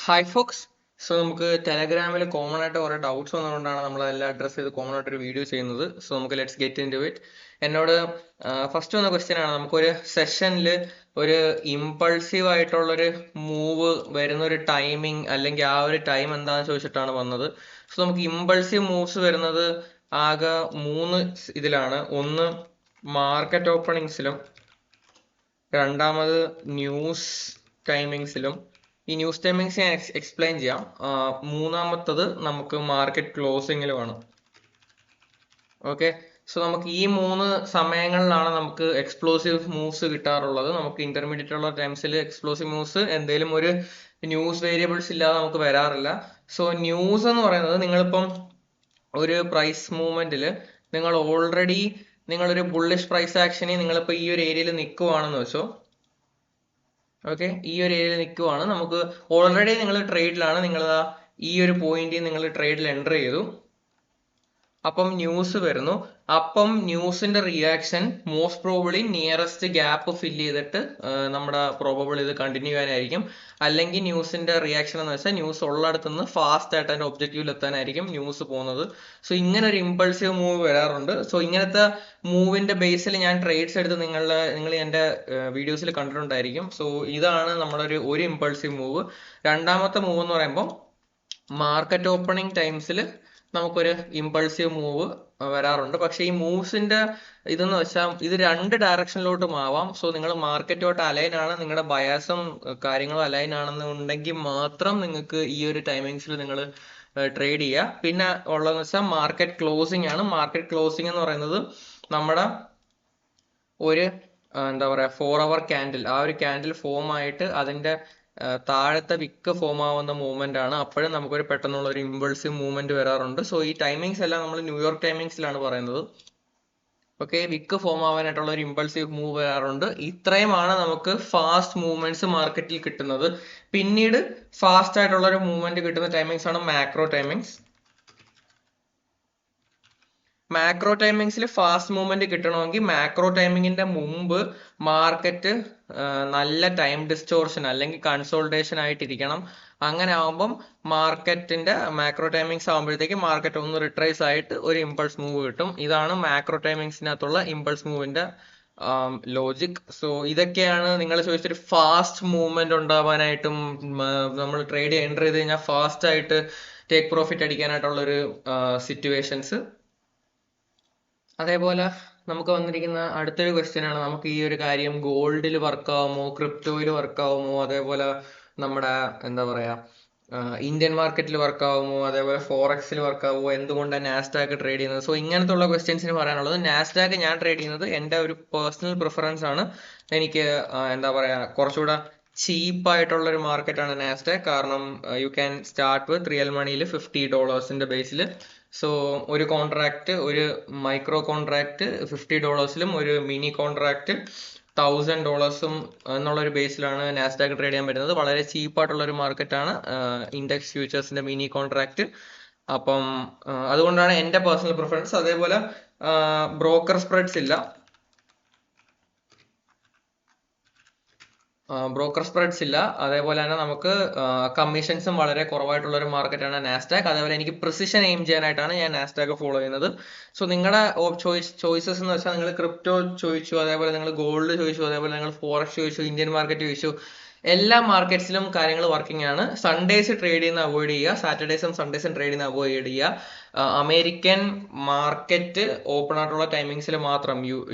Hi Fox. So നമുക്ക് ടെലഗ്രാമിൽ common ആയിട്ട് കുറേ ഡൗട്ട്സ് വന്നതുകൊണ്ടാണ് നമ്മളെല്ലാം അഡ്രസ്സ് ചെയ്ത് കോമൺ ആയിട്ട് ഒരു വീഡിയോ ചെയ്യുന്നത്. സോ നമുക്ക് let's get into it. എന്നോട് ഫസ്റ്റ് വന്ന ക്വസ്റ്റ്യൻ ആണ്, നമുക്കൊരു സെഷനിൽ ഒരു ഇമ്പൾസീവ് ആയിട്ടുള്ളൊരു മൂവ് വരുന്ന ഒരു ടൈമിങ് അല്ലെങ്കിൽ ആ ഒരു ടൈം എന്താണെന്ന് ചോദിച്ചിട്ടാണ് വന്നത്. സോ നമുക്ക് ഇമ്പൾസീവ് മൂവ്സ് വരുന്നത് ആകെ മൂന്ന് ഇതിലാണ്. ഒന്ന് മാർക്കറ്റ് ഓപ്പണിങ്സിലും, രണ്ടാമത് ന്യൂസ് ടൈമിങ്സിലും. ഈ ന്യൂസ് ടൈമിങ്സ് ഞാൻ എക്സ്പ്ലെയിൻ ചെയ്യാം. മൂന്നാമത്തത് നമുക്ക് മാർക്കറ്റ് ക്ലോസിങ്ങിലുമാണ്. ഓക്കെ, സോ നമുക്ക് ഈ മൂന്ന് സമയങ്ങളിലാണ് നമുക്ക് എക്സ്പ്ലോസീവ് മൂവ്സ് കിട്ടാറുള്ളത്. നമുക്ക് ഇന്റർമീഡിയറ്റ് ഉള്ള ടൈംസിൽ എക്സ്പ്ലോസീവ് മൂവ്സ് എന്തെങ്കിലും ഒരു ന്യൂസ് വേരിയബിൾസ് ഇല്ലാതെ നമുക്ക് വരാറില്ല. സോ ന്യൂസ് എന്ന് പറയുന്നത്, നിങ്ങളിപ്പം ഒരു പ്രൈസ് മൂവ്മെന്റിൽ നിങ്ങൾ ഓൾറെഡി നിങ്ങളൊരു ബുള്ളിഷ് പ്രൈസ് ആക്ഷനിൽ നിങ്ങളിപ്പോൾ ഈ ഒരു ഏരിയയിൽ നിൽക്കുവാണെന്ന് വെച്ചോ. ഓക്കെ, ഈ ഒരു ഏരിയയിൽ നിൽക്കുവാണ്, നമുക്ക് ഓൾറെഡി നിങ്ങൾ ട്രേഡിലാണ്, നിങ്ങൾ ഈ ഒരു പോയിന്റിൽ നിങ്ങൾ ട്രേഡിൽ എൻ്റർ ചെയ്തു. അപ്പം ന്യൂസ് വരുന്നു. അപ്പം ന്യൂസിന്റെ reaction most probably nearest gap fill ചെയ്തിട്ട് നമ്മുടെ പ്രോബബിൾ ഇത് കണ്ടിന്യൂ ചെയ്യാനായിരിക്കും. അല്ലെങ്കിൽ ന്യൂസിന്റെ റിയാക്ഷൻ എന്ന് വെച്ചാൽ ന്യൂസ് ഉള്ളിടത്തുനിന്ന് ഫാസ്റ്റ് ആയിട്ട് അതിന്റെ ഒബ്ജക്റ്റീവിൽ എത്താനായിരിക്കും ന്യൂസ് പോകുന്നത്. സോ ഇങ്ങനെ ഒരു ഇമ്പൾസീവ് മൂവ് വരാറുണ്ട്. സോ ഇങ്ങനത്തെ മൂവിന്റെ ബേസിൽ ഞാൻ ട്രേഡ്സ് എടുത്ത് നിങ്ങൾ എൻ്റെ വീഡിയോസിൽ കണ്ടിട്ടുണ്ടായിരിക്കും. സോ ഇതാണ് നമ്മുടെ ഒരു ഇമ്പൾസീവ് മൂവ്. രണ്ടാമത്തെ മൂവ് എന്ന് പറയുമ്പോൾ മാർക്കറ്റ് ഓപ്പണിംഗ് ടൈംസിൽ നമുക്കൊരു ഇമ്പൾസീവ് മൂവ് വരാറുണ്ട്. പക്ഷെ ഈ മൂവ്സിന്റെ ഇതെന്ന് വെച്ചാൽ ഇത് രണ്ട് ഡയറക്ഷനിലോട്ടും ആവാം. സോ നിങ്ങൾ മാർക്കറ്റുമായിട്ട് അലൈൻ ആണ്, നിങ്ങളുടെ ബയാസും കാര്യങ്ങളും അലൈൻ ആണെന്നുണ്ടെങ്കിൽ മാത്രം നിങ്ങൾക്ക് ഈ ഒരു ടൈമിങ്സിൽ നിങ്ങൾ ട്രേഡ് ചെയ്യുക. പിന്നെ ഉള്ളതെന്ന് വെച്ചാൽ മാർക്കറ്റ് ക്ലോസിംഗ് ആണ്. മാർക്കറ്റ് ക്ലോസിംഗ് എന്ന് പറയുന്നത് നമ്മുടെ ഒരു എന്താ പറയുക 4 hour ക്യാൻഡിൽ, ആ ഒരു ക്യാൻഡിൽ ഫോം ആയിട്ട് അതിന്റെ താഴത്തെ വിക്ക് ഫോം ആവുന്ന മൂവ്മെന്റ് ആണ്. അപ്പോഴും നമുക്കൊരു പെട്ടെന്നുള്ള ഒരു ഇമ്പൾസീവ് മൂവ്മെന്റ് വരാറുണ്ട്. സോ ഈ ടൈമിങ്സ് എല്ലാം നമ്മൾ ന്യൂയോർക്ക് ടൈമിങ്സിലാണ് പറയുന്നത്. ഓക്കെ, വിക്ക് ഫോം ആവാനായിട്ടുള്ള ഒരു ഇമ്പൾസീവ് മൂവ് വരാറുണ്ട്. ഇത്രയുമാണ് നമുക്ക് ഫാസ്റ്റ് മൂവ്മെന്റ്സ് മാർക്കറ്റിൽ കിട്ടുന്നത്. പിന്നീട് ഫാസ്റ്റ് ആയിട്ടുള്ള ഒരു മൂവ്മെന്റ് കിട്ടുന്ന ടൈമിങ്സ് ആണ് മാക്രോ ടൈമിങ്സ്. മാക്രോ ടൈമിങ്സിൽ ഫാസ്റ്റ് മൂവ്മെന്റ് കിട്ടണമെങ്കിൽ മാക്രോ ടൈമിങ്ങിന്റെ മുമ്പ് മാർക്കറ്റ് നല്ല ടൈം ഡിസ്റ്റോർഷൻ അല്ലെങ്കിൽ കൺസോൾട്ടേഷൻ ആയിട്ടിരിക്കണം. അങ്ങനെ ആവുമ്പം മാർക്കറ്റിന്റെ മാക്രോ ടൈമിങ്സ് ആകുമ്പോഴത്തേക്ക് മാർക്കറ്റ് ഒന്ന് റിട്രേസ് ആയിട്ട് ഒരു ഇമ്പൾസ് മൂവ് കിട്ടും. ഇതാണ് മാക്രോ ടൈമിങ്സിനകത്തുള്ള ഇമ്പൾസ് മൂവിന്റെ ലോജിക്. സോ ഇതൊക്കെയാണ് നിങ്ങൾ ചോദിച്ചൊരു ഫാസ്റ്റ് മൂവ്മെന്റ് ഉണ്ടാവാനായിട്ടും നമ്മൾ ട്രേഡ് എൻ്റർ ചെയ്ത് കഴിഞ്ഞാൽ ഫാസ്റ്റ് ആയിട്ട് ടേക്ക് പ്രോഫിറ്റ് അടിക്കാനായിട്ടുള്ള ഒരു സിറ്റുവേഷൻസ്. അതേപോലെ നമുക്ക് വന്നിരിക്കുന്ന അടുത്തൊരു ക്വസ്റ്റ്യൻ ആണ്, നമുക്ക് ഈ ഒരു കാര്യം ഗോൾഡിൽ വർക്ക് ആവുമോ, ക്രിപ്റ്റോയിൽ വർക്ക് ആവുമോ, അതേപോലെ നമ്മുടെ എന്താ പറയാ ഇന്ത്യൻ മാർക്കറ്റിൽ വർക്ക് ആവുമോ, അതേപോലെ ഫോറക്സിൽ വർക്ക് ആവുമോ, എന്തുകൊണ്ടാണ് നാസ്ഡാക്ക് ട്രേഡ് ചെയ്യുന്നത്. സോ ഇങ്ങനത്തെ ഉള്ള ക്വസ്റ്റ്യൻസിന് പറയാനുള്ളത്, നാസ്ഡാക്ക് ഞാൻ ട്രേഡ് ചെയ്യുന്നത് എൻ്റെ ഒരു പേഴ്സണൽ പ്രിഫറൻസ് ആണ്. എനിക്ക് എന്താ പറയാ കുറച്ചുകൂടെ ചീപ്പ് ആയിട്ടുള്ള ഒരു മാർക്കറ്റാണ് നാസ്ഡാക്ക്. കാരണം you can start with real മണിയിൽ $50 ബേസിൽ. സോ ഒരു കോൺട്രാക്ട്, ഒരു മൈക്രോ കോൺട്രാക്ട് $50 ഒരു മിനി കോൺട്രാക്ട് $1000 എന്നുള്ള ഒരു ബേസിലാണ് നാസ്ഡാക്ക് ട്രേഡ് ചെയ്യാൻ പറ്റുന്നത്. വളരെ ചീപ്പായിട്ടുള്ള ഒരു മാർക്കറ്റാണ് ഇൻഡെക്സ് ഫ്യൂച്ചേഴ്സിന്റെ മിനി കോൺട്രാക്ട്. അപ്പം അതുകൊണ്ടാണ് എൻ്റെ പേഴ്സണൽ പ്രിഫറൻസ്. അതേപോലെ ബ്രോക്കർ സ്പ്രെഡ്സ് ഇല്ല, അതേപോലെ തന്നെ നമുക്ക് കമ്മീഷൻസും വളരെ കുറവായിട്ടുള്ള ഒരു മാർക്കറ്റാണ് നാസ്ഡാക്ക്. അതേപോലെ എനിക്ക് പ്രിസിഷൻ എയിം ചെയ്യാനായിട്ടാണ് ഞാൻ നാസ്ഡാക്ക് ഫോളോ ചെയ്യുന്നത്. സോ നിങ്ങളുടെ ചോയ്സസ് എന്ന് വെച്ചാൽ നിങ്ങൾ ക്രിപ്റ്റോ ചോദിച്ചു, അതേപോലെ നിങ്ങൾ ഗോൾഡ് ചോദിച്ചു, അതേപോലെ നിങ്ങൾ ഫോറക്സ് ചോദിച്ചു, ഇന്ത്യൻ മാർക്കറ്റ് ചോദിച്ചു. എല്ലാ മാർക്കറ്റ്സിലും കാര്യങ്ങൾ വർക്കിംഗ് ആണ്. സൺഡേസ് ട്രേഡ് ചെയ്യുന്ന അവോയ്ഡ് ചെയ്യുക, സാറ്റർഡേസും സൺഡേസും ട്രേഡ് ചെയ്യുന്ന അവോയ്ഡ് ചെയ്യുക. അമേരിക്കൻ മാർക്കറ്റ് ഓപ്പൺ ആയിട്ടുള്ള ടൈമിങ്സിൽ മാത്രം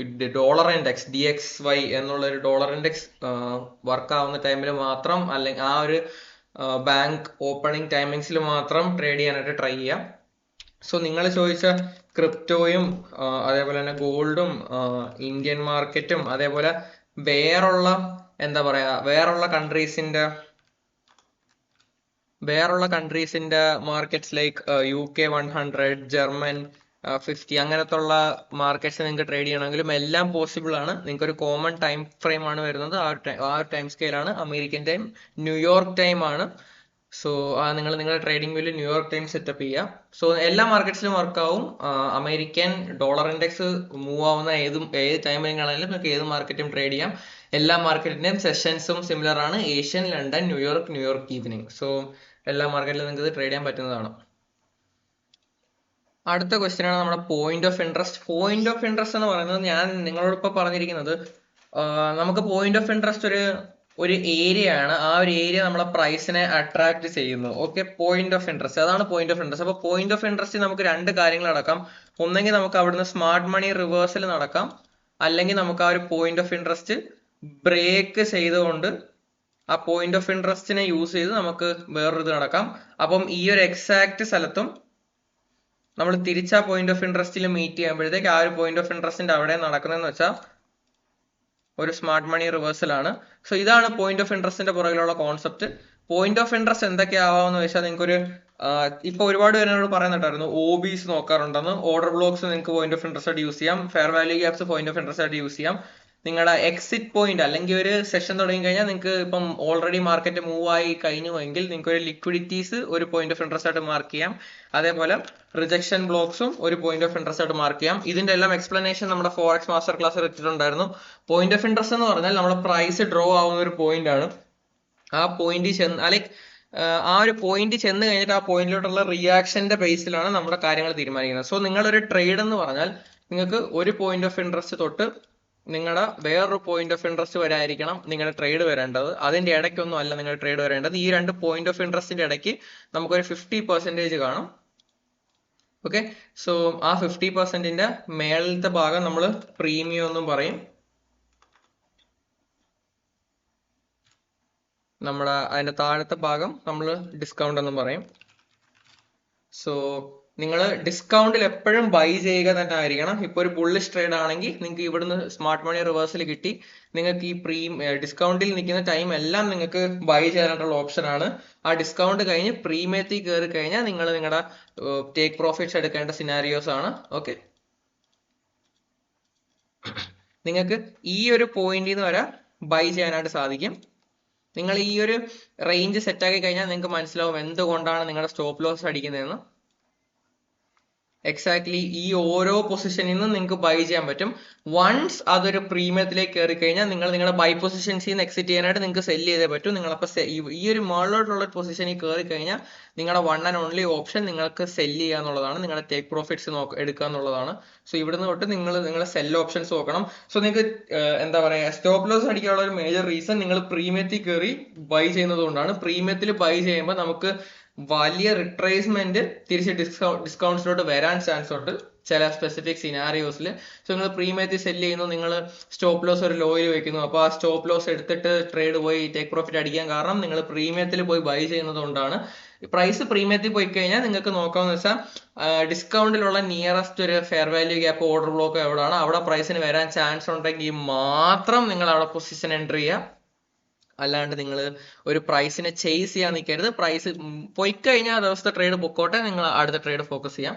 ഡോളർ ഇൻഡെക്സ് DXY എന്നുള്ള ഒരു ഡോളർ ഇൻഡെക്സ് വർക്ക് ആവുന്ന ടൈമിൽ മാത്രം, അല്ലെങ്കിൽ ആ ഒരു ബാങ്ക് ഓപ്പണിംഗ് ടൈമിങ്സിൽ മാത്രം ട്രേഡ് ചെയ്യാനായിട്ട് ട്രൈ ചെയ്യാം. സോ നിങ്ങൾ ചോദിച്ച ക്രിപ്റ്റോയും അതേപോലെ തന്നെ ഗോൾഡും ഇന്ത്യൻ മാർക്കറ്റും അതേപോലെ വേറുള്ള എന്താ പറയാ വേറുള്ള കൺട്രീസിന്റെ മാർക്കറ്റ്സ് ലൈക്ക് UK 100, ജർമ്മൻ 50 അങ്ങനത്തെ ഉള്ള മാർക്കറ്റ്സ് നിങ്ങൾക്ക് ട്രേഡ് ചെയ്യണമെങ്കിലും എല്ലാം പോസിബിൾ ആണ്. നിങ്ങൾക്ക് ഒരു കോമൺ ടൈം ഫ്രെയിം ആണ് വരുന്നത്. ആ ടൈം സ്കെയിലാണ് അമേരിക്കൻ ടൈം, ന്യൂയോർക്ക് ടൈം ആണ്. സോ നിങ്ങൾ നിങ്ങളുടെ ട്രേഡിംഗ് വ്യൂവിൽ ന്യൂയോർക്ക് ടൈം സെറ്റപ്പ് ചെയ്യുക. സോ എല്ലാ മാർക്കറ്റ്സിലും വർക്ക് ആവും. അമേരിക്കൻ ഡോളർ ഇൻഡെക്സ് മൂവ് ആവുന്ന ഏത് ടൈമിലാണെങ്കിലും നിങ്ങൾക്ക് ഏത് മാർക്കറ്റും ട്രേഡ് ചെയ്യാം. എല്ലാ മാർക്കറ്റിന്റെയും സെഷൻസും സിമിലർ ആണ്. Asian, London, New York evening. So എല്ലാ മാർക്കറ്റിലും നിങ്ങൾക്ക് ഇത് ട്രേഡ് ചെയ്യാൻ പറ്റുന്നതാണ്. അടുത്ത ക്വസ്റ്റ്യൻ ആണ് നമ്മുടെ point of interest. Point of interest എന്ന് പറയുന്നത് ഞാൻ നിങ്ങളോട് ഇപ്പൊ പറഞ്ഞിരിക്കുന്നത് നമുക്ക് പോയിന്റ് ഓഫ് ഇൻട്രസ്റ്റ് ഒരു ഏരിയ ആണ്. ആ ഒരു ഏരിയ നമ്മളെ പ്രൈസിനെ അട്രാക്ട് ചെയ്യുന്നു. ഓക്കെ, പോയിന്റ് ഓഫ് ഇൻട്രസ്റ്റ്, അതാണ് പോയിന്റ് ഓഫ് ഇൻട്രസ്റ്റ്. അപ്പൊ പോയിന്റ് ഓഫ് ഇൻട്രസ്റ്റ് നമുക്ക് രണ്ട് കാര്യങ്ങൾ നടക്കാം. ഒന്നെങ്കിൽ നമുക്ക് അവിടുന്ന് സ്മാർട്ട് മണി റിവേഴ്സൽ നടക്കാം, അല്ലെങ്കിൽ നമുക്ക് ആ ഒരു പോയിന്റ് ഓഫ് ഇൻട്രസ്റ്റ് ബ്രേക്ക് ചെയ്തുകൊണ്ട് ആ പോയിന്റ് ഓഫ് ഇൻട്രസ്റ്റിനെ യൂസ് ചെയ്ത് നമുക്ക് വേറൊരു ഇത് നടക്കാം. അപ്പം ഈ ഒരു എക്സാക്ട് സ്ഥലത്തും നമ്മൾ തിരിച്ചാ പോയിന്റ് ഓഫ് ഇൻട്രസ്റ്റിൽ മീറ്റ് ചെയ്യുമ്പോഴത്തേക്ക് ആ ഒരു പോയിന്റ് ഓഫ് ഇൻട്രസ്റ്റിന്റെ അവിടെ നടക്കുന്നതെന്ന് വെച്ചാൽ ഒരു സ്മാർട്ട് മണി റിവേഴ്സൽ ആണ്. സോ ഇതാണ് പോയിന്റ് ഓഫ് ഇൻട്രസ്റ്റിന്റെ പുറകിലുള്ള കോൺസെപ്റ്റ്. പോയിന്റ് ഓഫ് ഇൻട്രസ്റ്റ് എന്തൊക്കെയാവാന്ന് വെച്ചാൽ നിങ്ങൾക്കൊരു ഇപ്പൊ ഒരുപാട് പേരോട് പറയുന്നുണ്ടായിരുന്നു OBs നോക്കാറുണ്ടെന്ന്. ഓർഡർ ബ്ലോക്സ് നിങ്ങൾക്ക് പോയിന്റ് ഓഫ് ഇൻട്രസ്റ്റ് ആയിട്ട് യൂസ് ചെയ്യാം, fair value gaps point of interest ആയിട്ട് യൂസ് ചെയ്യാം. നിങ്ങളുടെ എക്സിറ്റ് പോയിന്റ് അല്ലെങ്കിൽ ഒരു സെഷൻ തുടങ്ങി കഴിഞ്ഞാൽ നിങ്ങൾക്ക് ഇപ്പം ഓൾറെഡി മാർക്കറ്റ് മൂവ് ആയി കഴിഞ്ഞുവെങ്കിൽ നിങ്ങൾക്ക് ഒരു ലിക്വിഡിറ്റീസ് ഒരു പോയിന്റ് ഓഫ് ഇൻട്രസ്റ്റ് ആയിട്ട് മാർക്ക് ചെയ്യാം. അതേപോലെ റിജക്ഷൻ ബ്ലോക്സും ഒരു പോയിന്റ് ഓഫ് ഇൻട്രസ്റ്റ് ആയിട്ട് മാർക്ക് ചെയ്യാം. ഇതിന്റെ എല്ലാം എക്സ്പ്ലനേഷൻ നമ്മുടെ ഫോറക്സ് മാസ്റ്റർ ക്ലാസ്സിൽ എത്തിയിട്ടുണ്ടായിരുന്നു. പോയിന്റ് ഓഫ് ഇൻട്രസ്റ്റ് എന്ന് പറഞ്ഞാൽ നമ്മുടെ പ്രൈസ് ഡ്രോ ആവുന്ന ഒരു പോയിന്റ് ആണ്. ആ പോയിന്റ് ലൈക്ക് ആ ഒരു പോയിന്റ് ചെന്ന് കഴിഞ്ഞിട്ട് ആ പോയിന്റിലോട്ടുള്ള റിയാക്ഷന്റെ ബേസിലാണ് നമ്മുടെ കാര്യങ്ങൾ തീരുമാനിക്കുന്നത്. സോ നിങ്ങളൊരു ട്രേഡ് എന്ന് പറഞ്ഞാൽ നിങ്ങൾക്ക് ഒരു പോയിന്റ് ഓഫ് ഇൻട്രസ്റ്റ് തൊട്ട് നിങ്ങളുടെ വേറൊരു പോയിന്റ് ഓഫ് ഇൻട്രസ്റ്റ് വരെ ആയിരിക്കണം നിങ്ങളുടെ ട്രേഡ് വരേണ്ടത്. അതിന്റെ ഇടയ്ക്കൊന്നും അല്ല നിങ്ങളുടെ ട്രേഡ് വരേണ്ടത്. ഈ രണ്ട് പോയിന്റ് ഓഫ് ഇൻട്രസ്റ്റിന്റെ ഇടയ്ക്ക് നമുക്കൊരു 50% കാണും. ഓക്കെ, സോ ആ 50%ന്റെ മേളത്തെ ഭാഗം നമ്മൾ പ്രീമിയം എന്നും പറയും. നമ്മുടെ അതിന്റെ താഴത്തെ ഭാഗം നമ്മൾ ഡിസ്കൗണ്ട് എന്നും പറയും. സോ നിങ്ങൾ ഡിസ്കൗണ്ടിൽ എപ്പോഴും ബൈ ചെയ്യുക തന്നെ ആയിരിക്കണം. ഇപ്പൊ ഒരു ബുള്ളിഷ് ട്രേഡ് ആണെങ്കിൽ നിങ്ങൾക്ക് ഇവിടുന്ന് സ്മാർട്ട് മണി റിവേഴ്സൽ കിട്ടി, നിങ്ങൾക്ക് ഈ ഡിസ്കൗണ്ടിൽ നിൽക്കുന്ന ടൈം എല്ലാം നിങ്ങൾക്ക് ബൈ ചെയ്യാനായിട്ടുള്ള ഓപ്ഷൻ ആണ്. ആ ഡിസ്കൗണ്ട് കഴിഞ്ഞ് പ്രീമിയത്തിൽ കയറി കഴിഞ്ഞാൽ നിങ്ങൾ നിങ്ങളുടെ ടേക്ക് പ്രോഫിറ്റ്സ് എടുക്കേണ്ട സിനാരിയോസ് ആണ്. ഓക്കെ, നിങ്ങൾക്ക് ഈ ഒരു പോയിന്റിൽ നിന്ന് വരെ ബൈ ചെയ്യാനായിട്ട് സാധിക്കും. നിങ്ങൾ ഈ ഒരു റേഞ്ച് സെറ്റ് ആക്കി കഴിഞ്ഞാൽ നിങ്ങൾക്ക് മനസ്സിലാവും എന്തുകൊണ്ടാണ് നിങ്ങളുടെ സ്റ്റോപ്പ് ലോസ് അടിക്കുന്നതെന്ന്. എക്സാക്ട്ലി ഈ ഓരോ പൊസിഷനിൽ നിന്നും നിങ്ങൾക്ക് ബൈ ചെയ്യാൻ പറ്റും. വൺസ് അതൊരു പ്രീമിയത്തിലേക്ക് കയറി കഴിഞ്ഞാൽ നിങ്ങൾ നിങ്ങളുടെ ബൈ പൊസിഷൻസിൽ നിന്ന് എക്സിറ്റ് ചെയ്യാനായിട്ട് നിങ്ങൾക്ക് സെല് ചെയ്തേ പറ്റും. നിങ്ങളപ്പോൾ ഈ ഒരു മുകളിലോട്ടുള്ള പൊസിഷനിൽ കയറി കഴിഞ്ഞാൽ നിങ്ങളുടെ വൺ ആൻഡ് ഓൺലി ഓപ്ഷൻ നിങ്ങൾക്ക് സെല് ചെയ്യുക എന്നുള്ളതാണ്, നിങ്ങളുടെ ടേക്ക് പ്രോഫിറ്റ്സ് എടുക്കുക എന്നുള്ളതാണ്. സോ ഇവിടുന്ന് തൊട്ട് നിങ്ങളുടെ സെൽ ഓപ്ഷൻസ് നോക്കണം. സോ നിങ്ങൾക്ക് എന്താ പറയുക, സ്റ്റോപ്പ് ലോസ് അടിക്കാനുള്ള ഒരു മേജർ റീസൺ നിങ്ങൾ പ്രീമിയത്തിൽ കയറി ബൈ ചെയ്യുന്നത് കൊണ്ടാണ്. പ്രീമിയത്തിൽ ബൈ ചെയ്യുമ്പോൾ നമുക്ക് വലിയ റിട്രേസ്മെന്റ് തിരിച്ച് ഡിസ്കൗണ്ട്സിലോട്ട് വരാൻ ചാൻസ് ഉണ്ട് ചില സ്പെസിഫിക് സിനാരിയോസിൽ. സോ നിങ്ങൾ പ്രീമിയത്തിൽ സെല് ചെയ്യുന്നു, നിങ്ങൾ സ്റ്റോപ്പ് ലോസ് ഒരു ലോയിൽ വെക്കുന്നു. അപ്പോൾ ആ സ്റ്റോപ്പ് ലോസ് എടുത്തിട്ട് ട്രേഡ് പോയി ടേക്ക് പ്രോഫിറ്റ് അടിക്കാൻ കാരണം നിങ്ങൾ പ്രീമിയത്തിൽ പോയി ബൈ ചെയ്യുന്നത് കൊണ്ടാണ്. പ്രൈസ് പ്രീമിയത്തിൽ പോയി കഴിഞ്ഞാൽ നിങ്ങൾക്ക് നോക്കാമെന്ന് വെച്ചാൽ ഡിസ്കൗണ്ടിലുള്ള നിയറസ്റ്റ് ഒരു fair value gap order block എവിടെയാണ്, അവിടെ പ്രൈസിന് വരാൻ ചാൻസ് ഉണ്ടെങ്കിൽ മാത്രം നിങ്ങൾ അവിടെ പൊസിഷൻ എൻട്രി ചെയ്യുക. അല്ലാണ്ട് നിങ്ങൾ ഒരു പ്രൈസിനെ ചേസ് ചെയ്യാൻ നിൽക്കരുത്. പ്രൈസ് പോയി കഴിഞ്ഞാൽ ദിവസത്തെ ട്രേഡ് പൊക്കോട്ടെ, നിങ്ങൾ അടുത്ത ട്രേഡ് ഫോക്കസ് ചെയ്യാം.